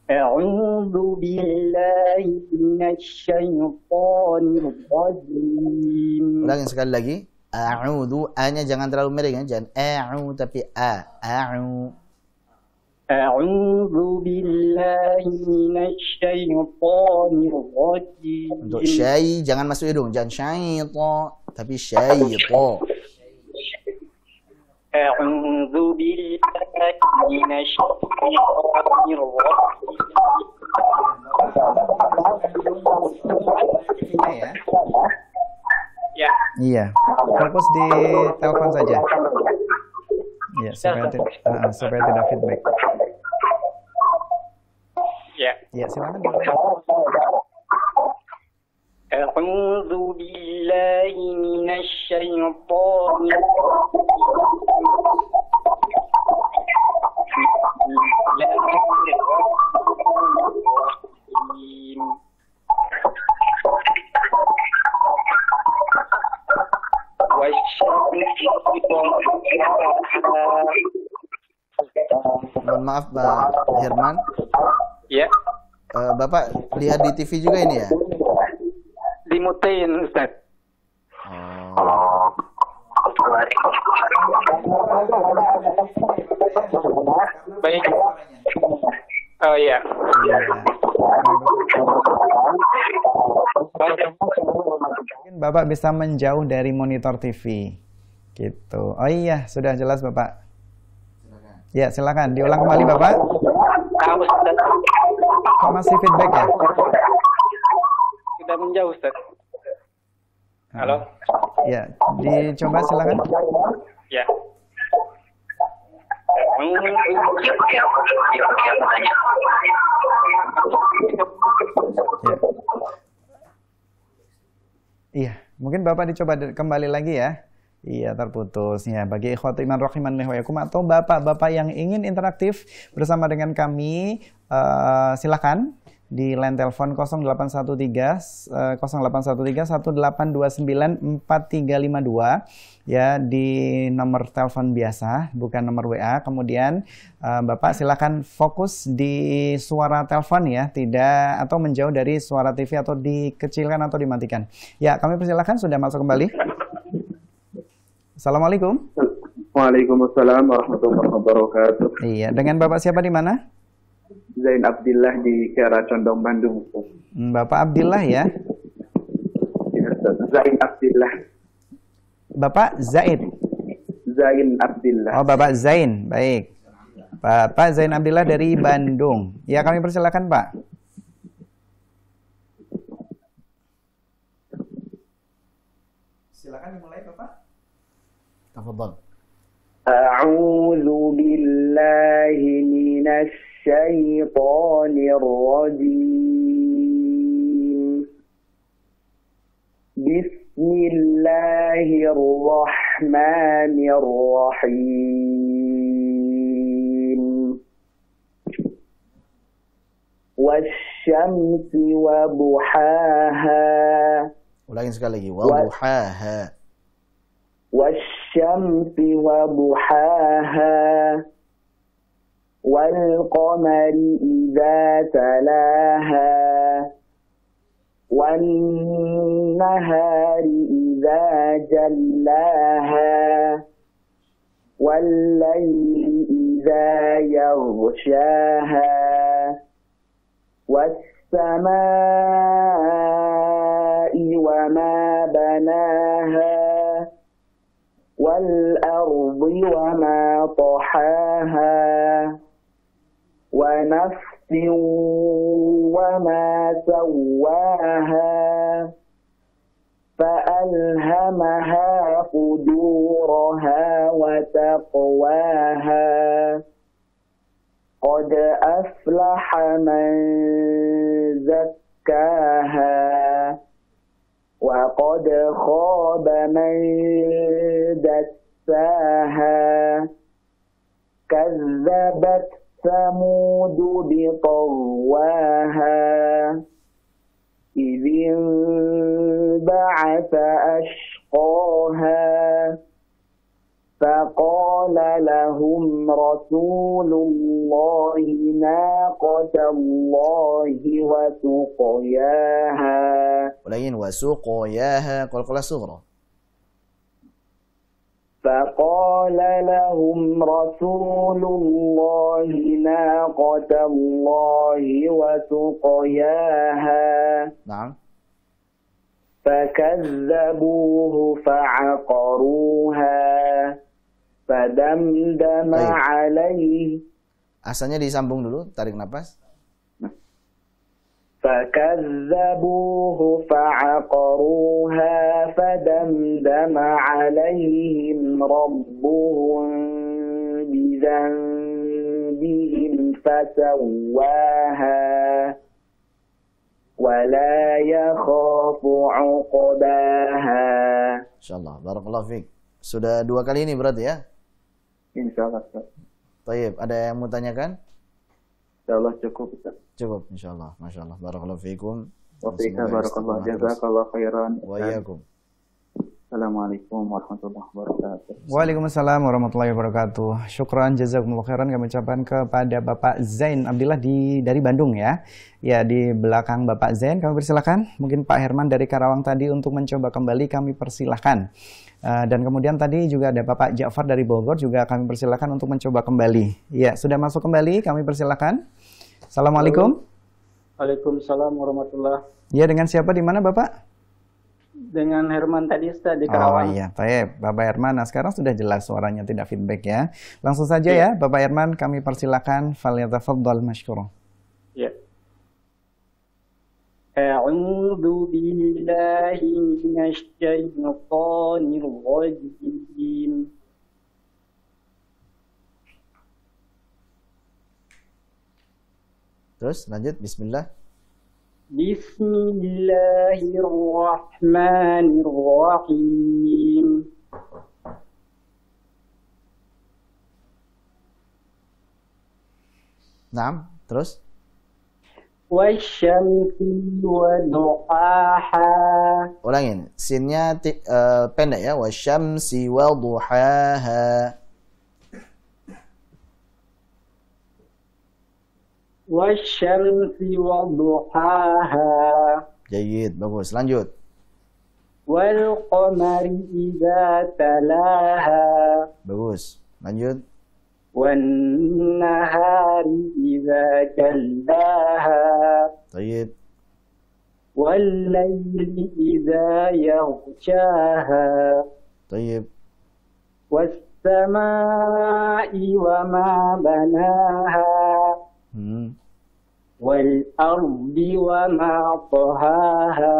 G: A'udzu billahi minasyaitonir rajim.
C: Ulangi sekali lagi. A'udzu, a-nya jangan terlalu miring, jangan a'u tapi a. A'u.
G: A'udzu billahi minasyaitonir rajim.
C: Untuk syai jangan masuk hidung, jangan syaita tapi syaita.
G: A'udzu billahi minasyaitonir rajim.
B: Ya.
G: Ya.
B: Iya. Fokus di telepon saja. Ya, supaya tidak feedback.
G: Ya.
B: Ya, silakan.
G: A'udzu billahi minasyaitonir rajim.
C: Mohon maaf Pak Herman.
G: Ya.
C: Bapak lihat di TV juga ini ya?
G: Dimutein, Ustaz. Baik. Oh iya.
B: Mungkin Bapak bisa menjauh dari monitor TV. Gitu. Oh iya, sudah jelas Bapak. Ya, silakan. Diulang kembali Bapak. Kok masih feedback ya?
G: Sudah menjauh, Ustaz. Halo?
B: Ya, dicoba silakan.
G: Ya.
B: Ya. Iya, mungkin Bapak dicoba kembali lagi ya. Iya, terputus ya. Bagi ikhwati iman rahimanallahu wa yakum atau bapak-bapak yang ingin interaktif bersama dengan kami, silakan di line telepon 0813 1829 4352 ya, di nomor telepon biasa bukan nomor WA. Kemudian Bapak silakan fokus di suara telepon ya, tidak atau menjauh dari suara TV atau dikecilkan atau dimatikan. Ya, kami persilakan, sudah masuk kembali. Assalamualaikum.
H: Waalaikumsalam warahmatullahi wabarakatuh.
B: Iya, dengan Bapak siapa di mana?
H: Zain Abdillah di Kiara Condong, Bandung.
B: Bapak Abdillah ya?
H: Ya, Zain Abdillah.
B: Bapak Zaid?
H: Zain Abdillah.
B: Oh, Bapak Zain, baik. Bapak Zain Abdillah dari Bandung. Ya, kami persilakan Pak. Silakan dimulai Bapak.
C: Tafadhal.
H: A'udzu billahi minasy syaithanir rajim. Bismillahirrahmanirrahim. Wasyamsi wa duhaha.
C: Ulangi sekali lagi. Wa duhaha.
H: Wasyamsi wa duhaha. Wal qamari idza talaha. Wan nahari idza jallaha. Wal layli idza yaghshaha. والسماء وما بناها والأرض وما طحاها ونفس وما سواها فألهمها فجورها وتقواها قد أفلح من زكاها وقد خاب من دساها كذبت ثمود بطغواها إذ انبعث أشقاها فقال لهم رسول الله ناقة الله وسقياها.
C: Ulangin wasuqayaha qalqalah sughra.
H: فقال لهم رسول الله ناقة الله وسقياها.
C: نعم.
H: فكذبوه فعقروها فدمدم عليه.
C: Asalnya disambung dulu, tarik nafas.
H: فكذبوه فعقروها فدمدم عليهم ربهم بذنبهم فسواها ولا يخاف عقباها.
C: Insyaallah, barakallahu fiik. Sudah 2 kali ini berarti ya?
H: Insyaallah, Ustaz.
C: Baik, ada yang mau tanyakan?
H: Insyaallah cukup, Ustaz.
C: Cukup, insyaallah. Masyaallah, barakallahu fiikum.
H: Wa fiika barakallahu, jazakallahu khairan.
C: Wa iyyakum.
H: Assalamualaikum warahmatullahi wabarakatuh.
B: Waalaikumsalam warahmatullahi wabarakatuh. Syukran jazakumullah khairan kami ucapkan kepada Bapak Zain Abdillah dari Bandung ya. Ya, di belakang Bapak Zain kami persilakan. Mungkin Pak Herman dari Karawang tadi untuk mencoba kembali kami persilahkan. Dan kemudian tadi juga ada Bapak Ja'far dari Bogor juga kami persilahkan untuk mencoba kembali. Ya, sudah masuk kembali kami persilahkan. Assalamualaikum.
G: Waalaikumsalam warahmatullahi.
B: Ya, dengan siapa di mana Bapak?
G: Dengan Herman tadi Ustaz di Karawang.
B: Oh iya, baik. Bapak Herman, nah sekarang sudah jelas suaranya tidak feedback ya. Langsung saja ya, Bapak Herman kami persilakan. Falyatafaddal mashkura.
G: Ya. A'udzu billahi minasy syaithanir rajim.
C: Terus lanjut, bismillah.
G: Bismillahirrahmanirrahim.
C: Naam, terus?
G: Wasyamsi wa duhaha.
C: Ulangin, sinnya pendek ya. Wasyamsi wa duhaha.
G: Wasyamsi wa duhaha.
C: Jayid, bagus. Lanjut.
G: Wal qamari idza talaha.
C: Bagus. Lanjut.
G: Wan nahari idza jallaha.
C: Tayyib.
G: Wal layli idza yaghshaha.
C: Tayyib.
G: Was samaa'i wa ma banaha. Wal ardi wa ma tahaha.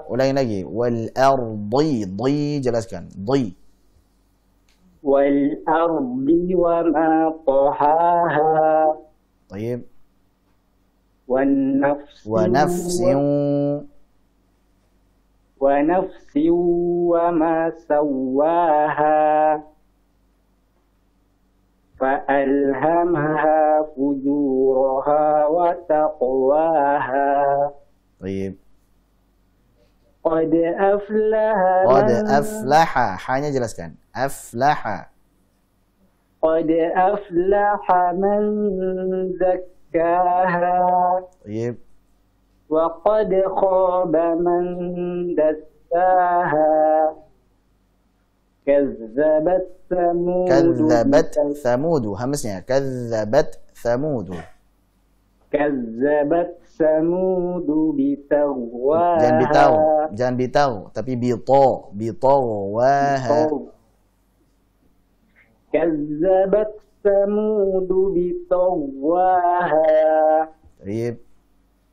C: Ulangi lagi. Wal ardi. Di, jelaskan. Di.
G: Wal ardi wa ma tahaha.
C: Tayyib.
G: Wan nafsi
C: Wa nafsin.
G: ونفس وما سواها فألهمها فجورها وتقواها.
C: Baik.
G: قد أفلح
C: Qad
G: من
C: aflaha. Hanya jelaskan. Aflaha.
G: قد أفلح من زكاها
C: Baik.
G: وقد خاب من دساها كذبت ثمود
C: Kadzabat Thamudu. Hamznya. Kadzabat Thamudu.
G: كذبت ثمود بتغواها.
C: Jangan bitau. Jangan bitau. Tapi bito. Bitawaha.
G: كذبت ثمود بطغواها
C: Baik.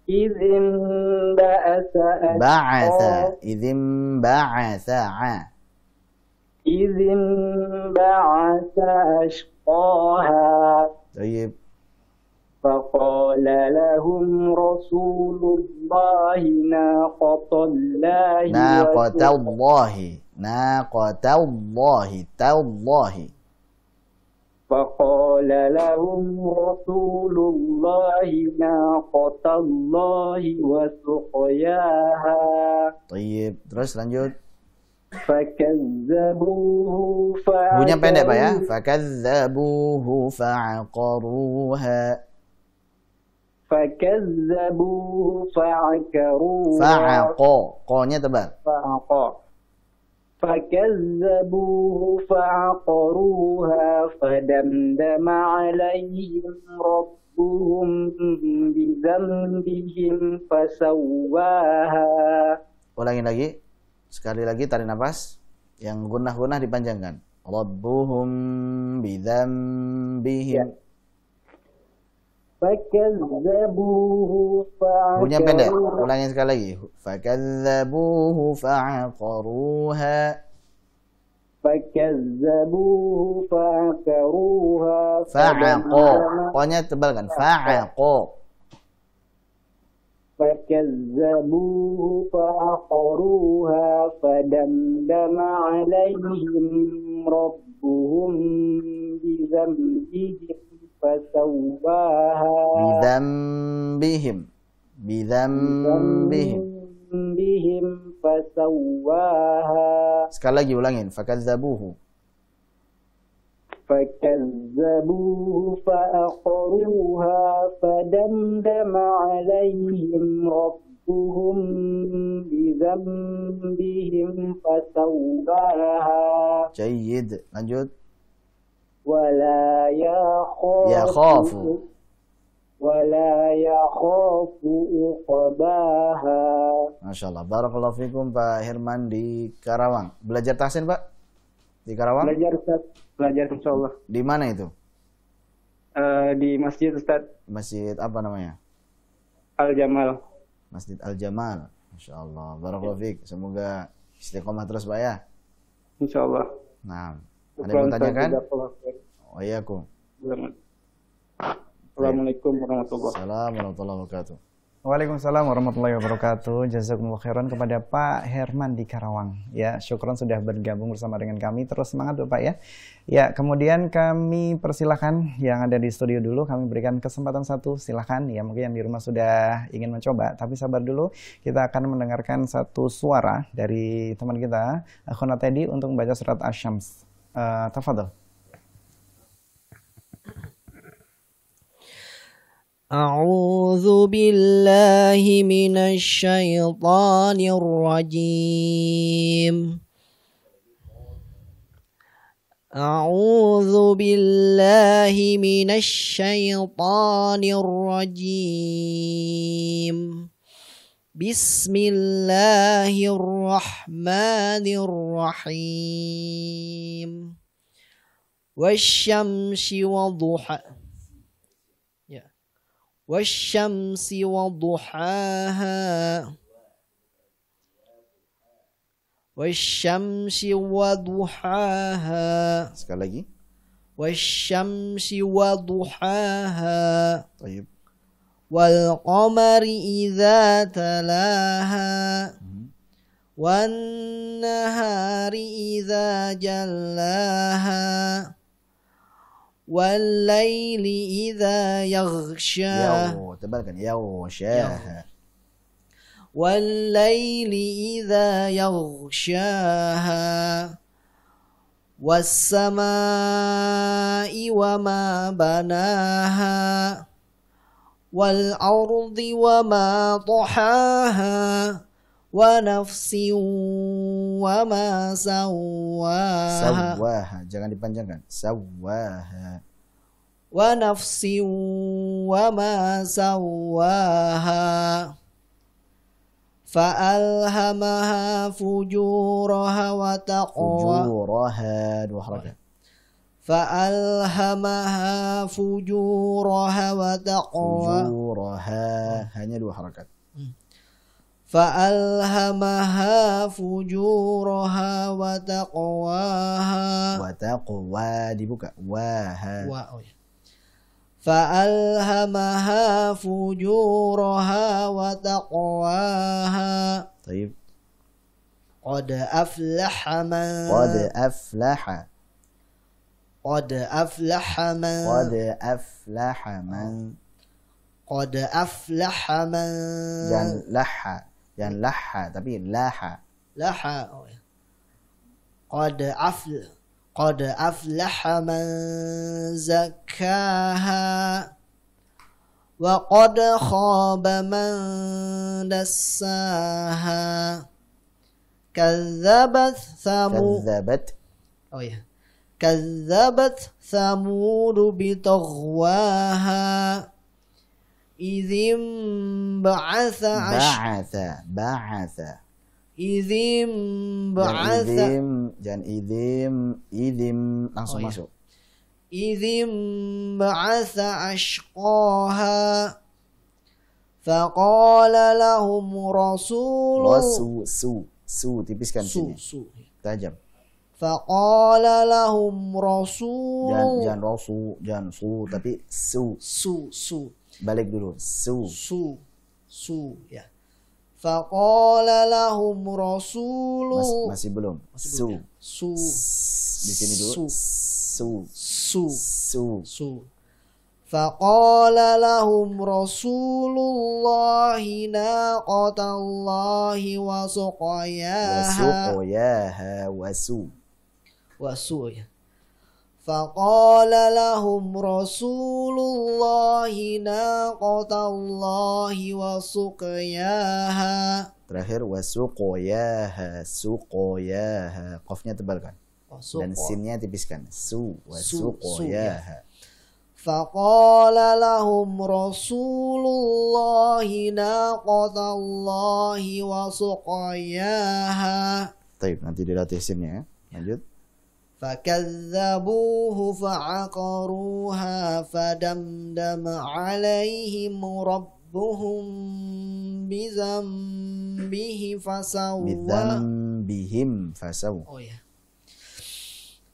G: إذ انبعث
C: Ba'atha.
G: أشقاها
C: Idzim ba'atha.
G: إذ انبعث أشقاها
C: Baik.
G: فقال لهم رسول الله ناقة الله
C: Naqatallahi. Naqatallahi. Tallahi.
G: فقال لهم رسول الله ناقة الله وسقياها
C: Baik. Terus lanjut.
G: فكذبوه
C: Bunyinya pendek Pak ya.
G: فعقروها
C: Fakadzabuhu fa'aqaruha.
G: فكذبوه فعقروها
C: Fa'aqo. Ko-nya tebal.
G: فكذبوه فعقروها فدمدم عليهم ربهم بذنبهم فسواها.
C: Ulangin lagi. Sekali lagi tarik nafas. Yang gunah-gunah dipanjangkan. Rabbuhum bidzambihim.
G: فكذبوه
C: Bunyinya pendek.
G: فعقروها
C: Ulangin sekali lagi. Fakadzabuhu fa'aqaruha.
G: فكذبوه فعقروها
C: Fa'aqo. Ko-nya tebal kan. Fa'aqo.
G: فكذبوه فعقروها فدمدم عليهم ربهم بذنبهم فسواها.
C: Bidzambihim. Bidzambihim.
G: بذنبهم فسواها.
C: Sekali lagi ulangin. Fakadzabuhu.
G: فكذبوه فعقروها فدمدم عليهم ربهم بذنبهم فسواها.
C: Jayyid. Lanjut.
G: ولا
C: يخاف.
G: ولا يخاف عقباها.
C: Masya Allah. Barakallahu fikum Pak Herman di Karawang. Belajar tahsin Pak? Di Karawang?
H: Belajar insyaallah.
C: Di mana itu?
H: Di masjid Ustaz
C: Masjid apa namanya?
H: Al Jamal.
C: Masjid Al Jamal. Masya Allah. Barakallahu fik. Semoga istiqomah terus Pak ya.
H: Insyaallah.
C: Nah. Ada yang mau tanyakan? Oh iya aku.
H: Assalamualaikum warahmatullahi wabarakatuh.
C: Assalamualaikum warahmatullahi wabarakatuh.
B: Waalaikumsalam warahmatullahi wabarakatuh. Jazakumullah khairan kepada Pak Herman di Karawang. Ya, syukron sudah bergabung bersama dengan kami. Terus semangat Bapak ya. Ya, kemudian kami persilahkan yang ada di studio dulu. Kami berikan kesempatan satu, silahkan. Ya, mungkin yang di rumah sudah ingin mencoba. Tapi sabar dulu, kita akan mendengarkan satu suara dari teman kita, Akhuna Teddy, untuk membaca surat Asy-Syams. Tafadhol.
I: أعوذ بالله من الشيطان الرجيم أعوذ بالله من الشيطان الرجيم بسم الله الرحمن الرحيم والشمس وضحاها والشمس وضحاها والشمس وضحاها.
C: Sekali lagi.
I: والشمس وضحاها.
C: Baik.
I: والقمر إذا تلاها والنهار إذا جلاها والليل إذا يغشاها
C: tebalkan yaghshaha
I: والليل إذا يغشاها والسماء وما بناها والأرض وما طحاها ونفس وما سواها
C: sawaha jangan dipanjangkan sawaha
I: ونفس وما سواها فألهمها فجورها وتقواها
C: fujuraha dua harakat
I: فألهمها فجورها وتقواها
C: fujuraha hanya dua harakat
I: فألهمها فجورها وتقواها
C: wa taqwa dibuka waha
I: فألهمها فجورها وتقواها
C: طيب
I: قد أفلح من
C: qad aflaha
I: قد أفلح من
C: qad aflaha man
I: قد أفلح من
C: jangan laha tapi laha
I: لحى قد أفلح من زكاها وقد خاب من دساها كذبت ثمود بطغواها إذ انبعث
C: jangan idim langsung masuk
I: إذ انبعث أشقاها فقال لهم رسول
C: tipiskan sini tajam
I: فقال لهم رسول
C: jangan su tapi su balik dulu su
I: ya فقال لهم رسول
C: masih belum su di sini dulu su
I: فقال لهم رسول الله ناقة الله وسقياها وسو فقال لهم رسول الله ناقة الله وسقياها
C: terakhir suqoyaha qafnya tebalkan dan sinnya tipiskan suqoyaha
I: فقال لهم رسول الله ناقة الله وسقياها
C: طيب nanti dilatih sinnya lanjut
I: فكذبوه فعقروها فدمدم عليهم ربهم بذنبهم فسوى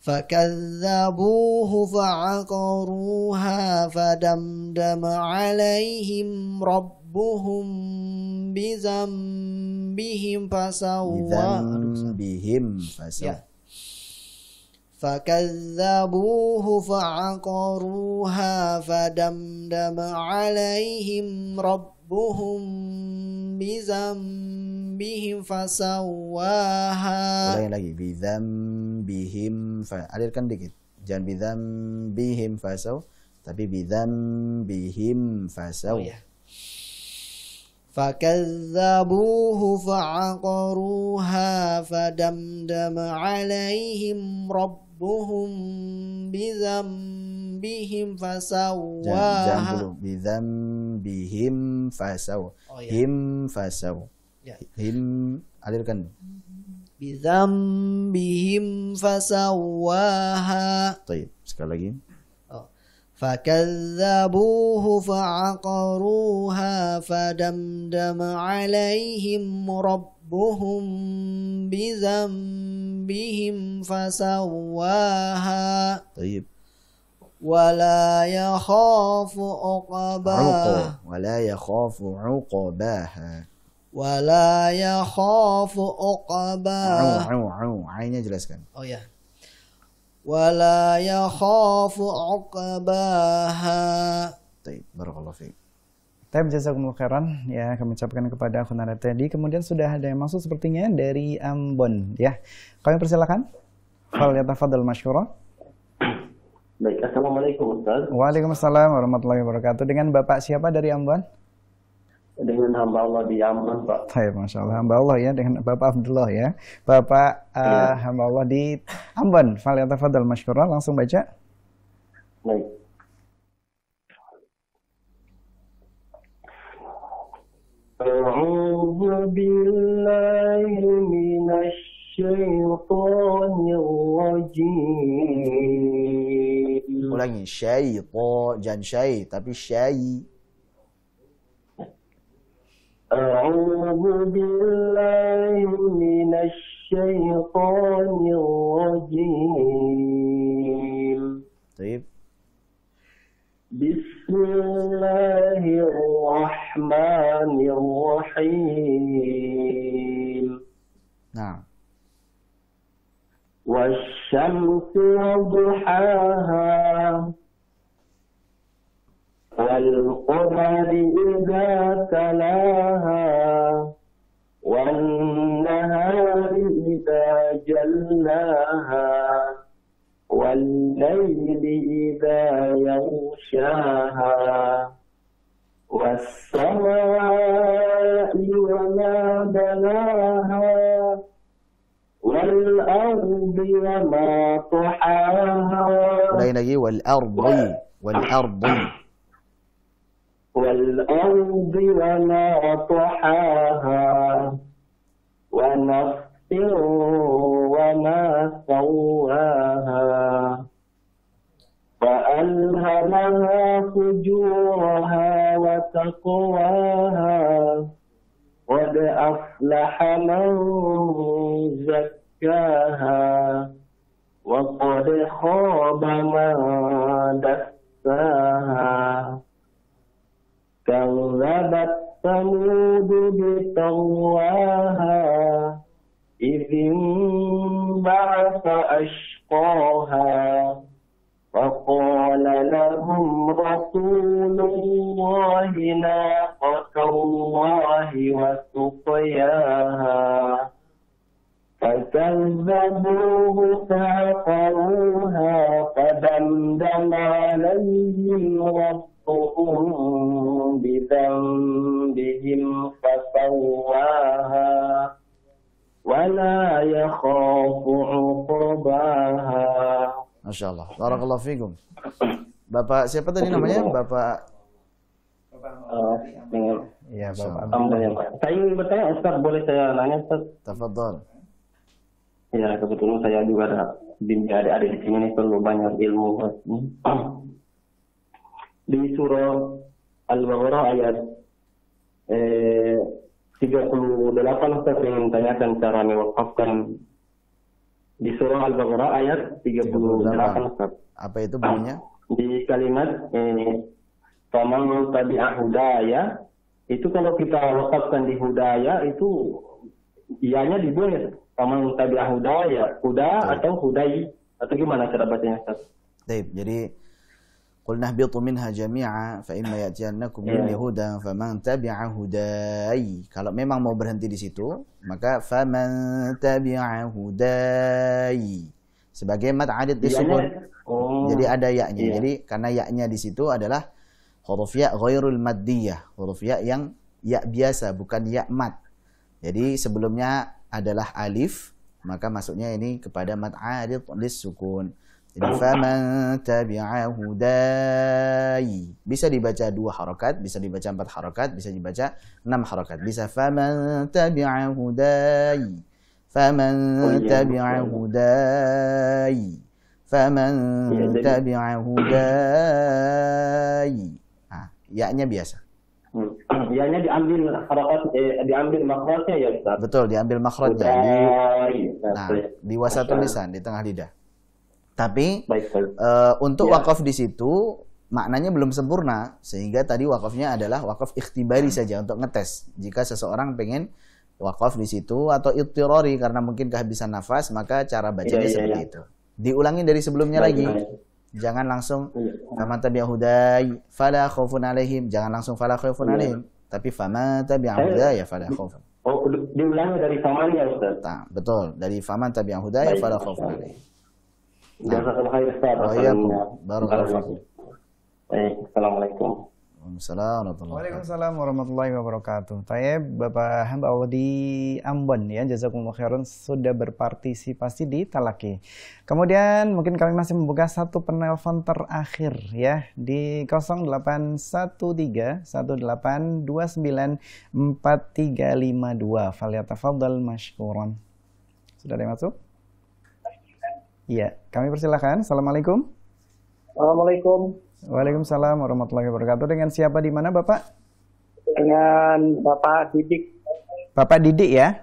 I: فكذبوه فعقروها فدمدم عليهم ربهم بذنبهم فسوى فكذبوه فعقروها فدمدم عليهم ربهم بذنبهم فسواها
C: ulangi lagi bidzambihim alirkan dikit jangan bidzambihim fasaw tapi bidzambihim fasaw
I: فكذبوه فعقروها فدمدم عليهم ربهم بذنبهم فسواها
C: jangan dulu bidzambihim fasaw him fasaw him alirkan
I: بذنبهم فسواها
C: طيب sekali lagi
I: فكذبوه فعقروها فدمدم عليهم ربهم بذنبهم فسواها
C: طيب
I: ولا يخاف عقباها ولا يخاف عقباها.
C: Ainnya jelaskan.
I: Oh ya. ولا يخاف عقباها.
C: Baik, barakallahu fiik.
B: Taib jazakumullah khairan ya, kami ucapkan kepada akhunana tadi. Kemudian sudah ada yang masuk sepertinya dari Ambon ya. Kami persilakan. Fal yatafadhal masyhura.
J: Baik, assalamualaikum Ustaz.
B: Waalaikumsalam warahmatullahi wabarakatuh. Dengan Bapak siapa dari Ambon?
J: Dengan hamba Allah di Ambon, Pak.
B: Baik, Masya Allah, hamba Allah ya, dengan Bapak Abdullah ya. Bapak hamba Allah di Ambon. Fal yatafadhal masyhura, langsung baca.
J: Baik. A'udzu billahi minasy syaithanir rajim.
C: Ulangi, syaitan, jangan syai, tapi syai.
J: A'udzu billahi minasy syaithanir rajim.
C: Baik.
J: Bismillahirrahmanirrahim.
C: Nah.
J: Wasyamsi waduhaha wal qamari idza talaha wan nahari idza jallaha والليل إذا يغشاها والسماء وما بناها والأرض وما طحاها.
C: Ulangi lagi, والأرض
J: وما طحاها ونفس وما سواها فألهمها فجورها وتقواها قد أفلح من زكاها وقد خاب من دساها كذبت ثمود بطغواها إذ انبعث أشقاها فقال لهم رسول الله ناقة الله وسقياها فكذبوه فعقروها فدمدم عليهم ربهم بذنبهم فسواها ولا يخاف عقباها.
C: Masya Allah. Barakallahu fikum. Bapak siapa tadi namanya? Bapak
B: Ya, Bapak.
J: Saya ingin bertanya, Ustaz, boleh saya nanya, Ustaz?
C: Tafadhal.
J: Ya, kebetulan saya juga ada adik-adik di sini nih, perlu banyak ilmu. Di surah Al-Baqarah ayat 38, Ustaz ingin tanyakan cara mewakafkan di surah Al-Baqarah ayat 38, Ustaz.
C: Apa itu bunyinya?
J: Di kalimat faman tabi'a hudaya, itu kalau kita wakafkan di hudaya itu ianya dibuang ya, faman tabi'a hudaya, huda atau hudai, atau gimana cara bacanya, Ustaz?
C: Baik, jadi qul nahbitu minha jami'a fa imma ya'tiyannakum minni hudan faman tabi'a hudai. Kalau memang mau berhenti di situ, maka faman tabi'a hudai. Sebagai mad adad disebut. Jadi ada ya-nya. Jadi karena ya-nya di situ adalah huruf ya ghairul maddiyah, huruf ya yang ya biasa, bukan ya mad. Jadi sebelumnya adalah alif, maka masuknya ini kepada mad adad lis-sukun. Jadi faman tabi'a hudai. Bisa dibaca 2 harakat, bisa dibaca 4 harakat, bisa dibaca 6 harakat. Bisa faman tabi'a hudai. Faman tabi'a hudai. Faman tabi'a hudai. Nah, ya-nya biasa.
J: Ya-nya diambil harakat, diambil makhrajnya ya, Ustaz.
C: Betul, diambil makhrajnya. Di wasatul lisan, di tengah lidah. Tapi untuk wakaf di situ maknanya belum sempurna, sehingga tadi wakafnya adalah wakaf ikhtibari saja untuk ngetes. Jika seseorang pengen wakaf di situ atau ittirari karena mungkin kehabisan nafas, maka cara bacanya seperti itu. Diulangi dari sebelumnya lagi. Jangan langsung faman tabi'a hudaya fala khaufun 'alaihim, jangan langsung fala khaufun 'alaihim, tapi faman tabi'a hudaya fala khaufun.
J: Oh, diulangi dari faman ya Ustaz.
C: Nah, betul, dari faman tabi'a hudaya fala khaufun 'alaihim.
J: Jazakallahu khair Ustaz.
C: Barakallahu fiik.
J: Assalamualaikum.
B: Waalaikumsalam warahmatullahi wabarakatuh. Tayyib, Bapak hamba Allah di Ambon ya, jazakumullah khairan sudah berpartisipasi di Talaki. Kemudian mungkin kami masih membuka satu penelpon terakhir ya di 0813 1829 4352. Falyatafadhal mashkuran. Sudah ada yang masuk? Iya, kami persilakan. Assalamualaikum.
G: Assalamualaikum.
B: Waalaikumsalam warahmatullahi wabarakatuh. Dengan siapa di mana Bapak?
G: Dengan Bapak Didik.
B: Bapak Didik ya?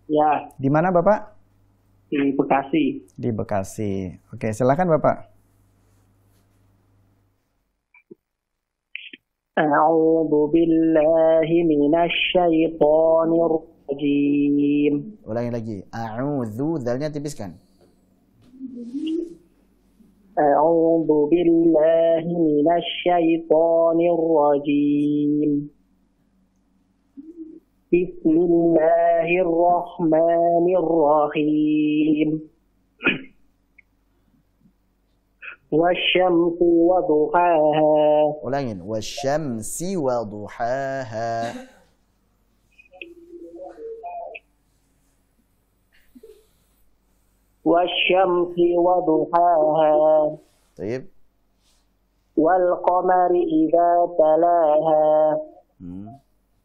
G: Ya.
B: Di mana Bapak?
G: Di Bekasi.
B: Di Bekasi. Oke, silakan Bapak.
G: A'udzu billahi minasy syaithanir rajim.
C: Ulangi lagi. A'udzu, dalnya tipiskan.
G: أعوذ بالله من الشيطان الرجيم بسم الله الرحمن الرحيم والشمس وضحاها
C: ulangin wasyamsi wa duhaha
G: والشمس وضحاها
C: طيب
G: والقمر إذا تلاها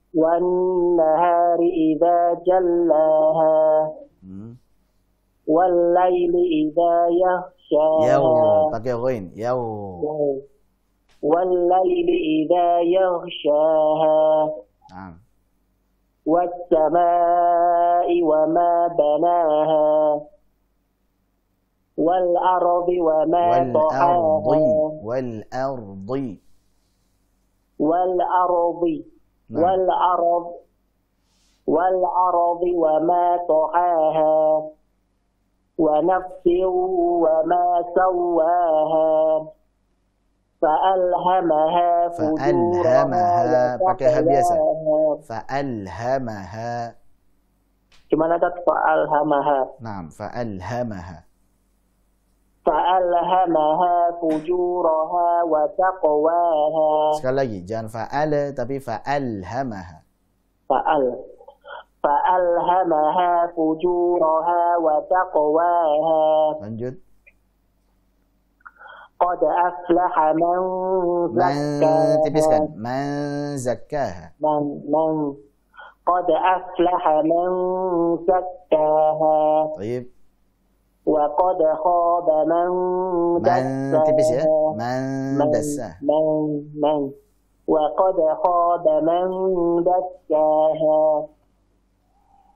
G: والنهار إذا جلاها والليل إذا يغشاها
C: yaw pakai ghain yaw
G: والليل إذا يغشاها والسماء وما بناها والأرض وما طحاها والأرض وما طحاها ونفس وما سواها فألهمها فجورها وتقواها
C: فألهمها
G: gimana tadi فألهمها
C: نعم فألهمها
G: فألهمها فجورها وتقواها.
C: Sekali lagi, jangan fa'ala tapi fa'alhamaha.
G: فألهمها فجورها وتقواها.
C: Lanjut.
G: قد أفلح من زكاها.
C: Tipiskan. Man zakkaha.
G: من قد أفلح من زكاها.
C: طيب.
G: وقد خاب من دساها.
C: tipis ya. Man dassaha.
G: من وقد خاب من دساها.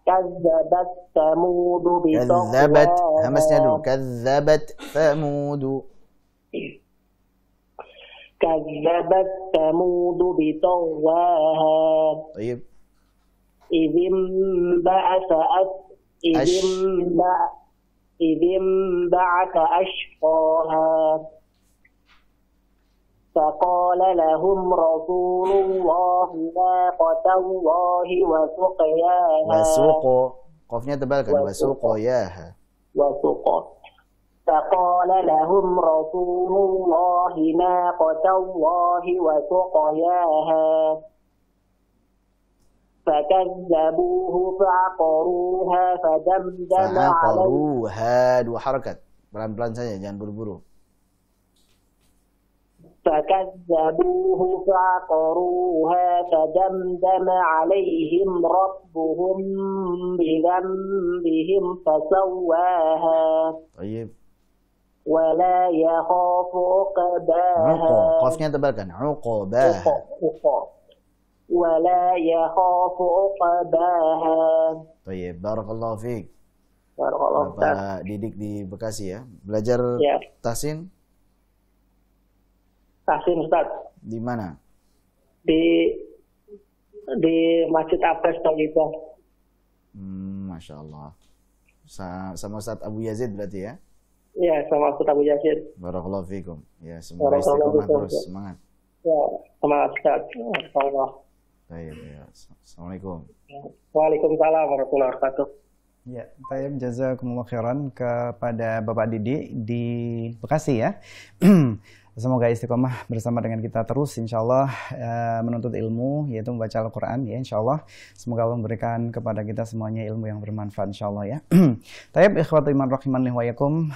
G: كذبت ثمود بطغواها.
C: كذبت همسnya dulu. كذبت ثمود.
G: كذبت ثمود بطغواها.
C: طيب.
G: إذ انبعث أشقاها فقال لهم رسول الله ناقة الله وسقياها.
C: وسوق قافnya tebalkan. وسقياها.
G: فقال لهم رسول الله ناقة الله وسقياها فكذبوه فعقروها فدمدم
C: فعقروها dua harakat pelan-pelan saja jangan buru-buru.
G: فكذبوه فعقروها فدمدم عليهم ربهم بذنبهم فسواها.
C: طيب.
G: ولا يخاف عقباها.
C: قافnya tebalkan. عقباها.
G: ولا يخاف عقباها.
C: طيب. Barakallahu fiik.
G: Barakallahu
C: Bapak Didik di Bekasi ya. Belajar tahsin?
G: tahsin Ustaz.
C: Di mana?
G: Di Masjid Abbas Thalibah.
C: Masya Allah. Sama Ustaz Abu Yazid berarti ya?
G: Iya, sama Ustaz Abu Yazid.
C: Barakallahu fikum. Ya, semoga istiqomah terus, semangat.
G: Ya, semangat Ustaz. Insyaallah.
C: Baik, ya. Assalamualaikum.
G: Waalaikumsalam warahmatullahi wabarakatuh.
B: Ya, baik, jazakumullah khairan kepada Bapak Didi di Bekasi ya. Semoga istiqomah bersama dengan kita terus insyaallah menuntut ilmu, yaitu membaca Al-Quran ya insyaallah. Semoga Allah memberikan kepada kita semuanya ilmu yang bermanfaat insyaallah ya. Tayyib ikhwatu iman rahimani wa yakum,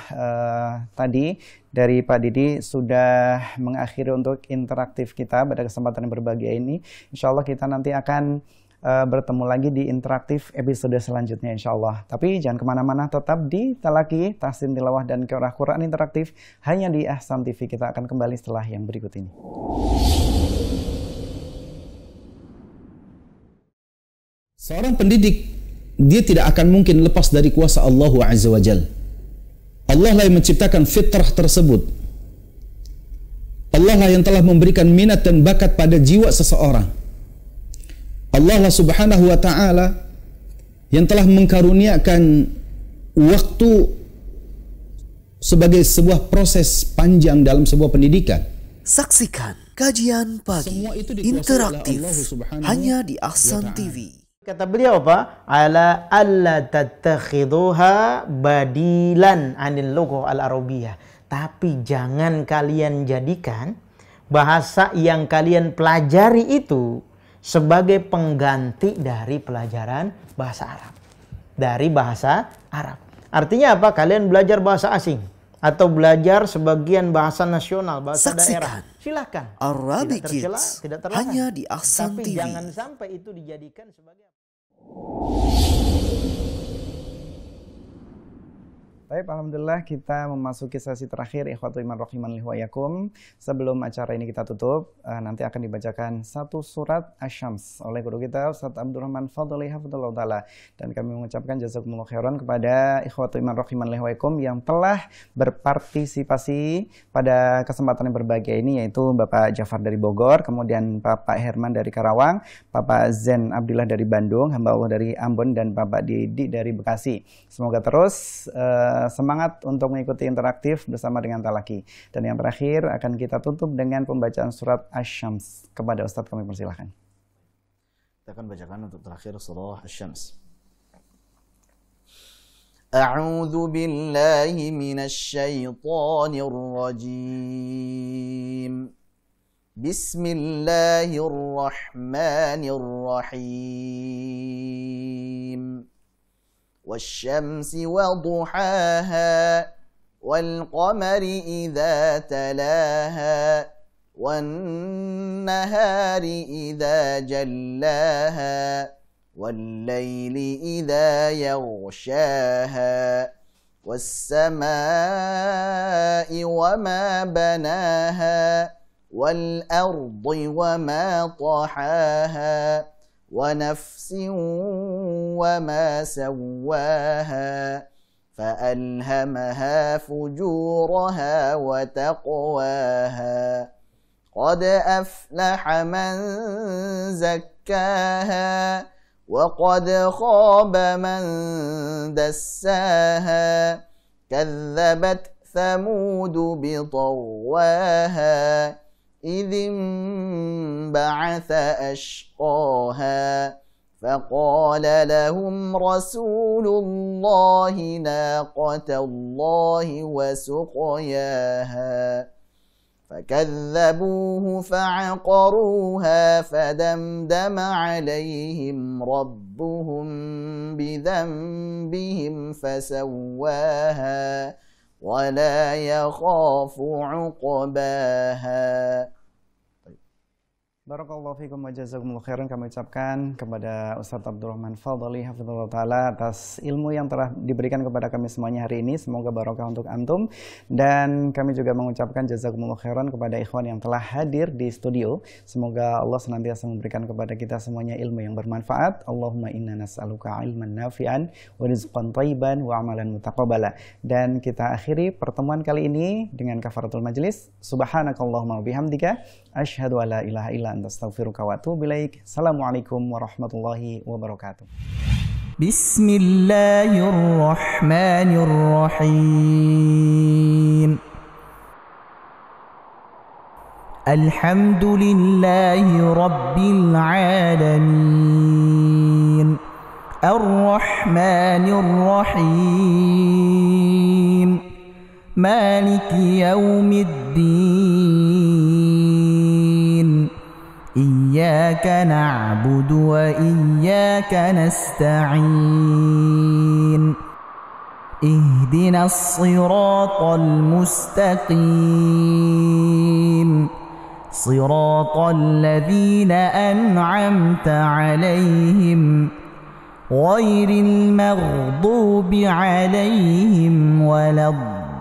B: tadi dari Pak Didi sudah mengakhiri untuk interaktif kita pada kesempatan yang berbahagia ini. Insyaallah kita nanti akan bertemu lagi di interaktif episode selanjutnya insyaallah. Tapi jangan kemana-mana, tetap di Talaki, Tahsin Tilawah dan Qiraah Quran interaktif hanya di Ahsan TV. Kita akan kembali setelah yang berikut ini.
K: Seorang pendidik, dia tidak akan mungkin lepas dari kuasa Allah Azza wa Jal. Allah lah yang menciptakan fitrah tersebut. Allah lah yang telah memberikan minat dan bakat pada jiwa seseorang. Allah lah subhanahu wa ta'ala yang telah mengkaruniakan waktu sebagai sebuah proses panjang dalam sebuah pendidikan.
L: Saksikan kajian pagi interaktif hanya di Ahsan TV.
F: Kata beliau apa? Ala alla tattakhiduha badilan anil lughah al-arabiyyah. Tapi jangan kalian jadikan bahasa yang kalian pelajari itu sebagai pengganti dari pelajaran bahasa Arab. Dari bahasa Arab. Artinya apa? Kalian belajar bahasa asing atau belajar sebagian bahasa nasional, bahasa daerah. Silakan.
L: Arabic Kids
F: tidak terlarang.
L: Hanya di Ahsan
F: Tapi
L: TV.
F: jangan sampai itu dijadikan sebagai
B: Baik, alhamdulillah kita memasuki sesi terakhir ikhwatu iman rahiman wa yakum. Sebelum acara ini kita tutup, nanti akan dibacakan satu surat Asy-Syams oleh guru kita Ustaz Abdurrahman Fadli hafizallahu taala, dan kami mengucapkan jazakumullah khairan kepada ikhwatu iman rahiman wa yakum yang telah berpartisipasi pada kesempatan yang berbahagia ini, yaitu Bapak Jafar dari Bogor, kemudian Bapak Herman dari Karawang, Bapak Zen Abdillah dari Bandung, hamba Allah dari Ambon, dan Bapak Didi dari Bekasi. Semoga terus semangat untuk mengikuti interaktif bersama dengan Talaki. Dan yang terakhir akan kita tutup dengan pembacaan surat Asy-Syams. Kepada Ustadz kami persilahkan.
C: Kita akan bacakan untuk terakhir surah Asy-Syams. A'udzu billahi minasy syaithanir rajim. Bismillahirrahmanirrahim. والشمس وضحاها والقمر إذا تلاها والنهار إذا جلاها والليل إذا يغشاها والسماء وما بناها والأرض وما طحاها ونفس وما سواها فألهمها فجورها وتقواها قد أفلح من زكاها وقد خاب من دساها كذبت ثمود بطغواها إذ انبعث أشقاها فقال لهم رسول الله ناقة الله وسقياها فكذبوه فعقروها فدمدم عليهم ربهم بذنبهم فسواها ولا يخاف عقباها.
B: Barakallahu fikum wa jazakumullah khairan, kami ucapkan kepada Ustaz Abdurrahman Fadli hafizallahu taala atas ilmu yang telah diberikan kepada kami semuanya hari ini. Semoga barokah untuk antum, dan kami juga mengucapkan jazakumullah khairan kepada ikhwan yang telah hadir di studio. Semoga Allah senantiasa memberikan kepada kita semuanya ilmu yang bermanfaat. Allahumma inna nas'aluka ilman nafi'an wa rizqan thayyiban wa amalan mutaqabbala. Dan kita akhiri pertemuan kali ini dengan kafaratul majlis. Subhanakallahumma wa bihamdika asyhadu an la ilaha illa anta astaghfiruka wa atubu ilaik. Assalamualaikum warahmatullahi wabarakatuh.
A: Bismillahirrahmanirrahim. Alhamdulillahi rabbil alamin. Ar-Rahmanir Rahim. Maliki yaumiddin. Iyyaka na'budu wa iyyaka nasta'in. Ihdinas siratal mustaqim. Siratal ladzina an'amta 'alaihim ghairil maghdubi 'alaihim waladdallin.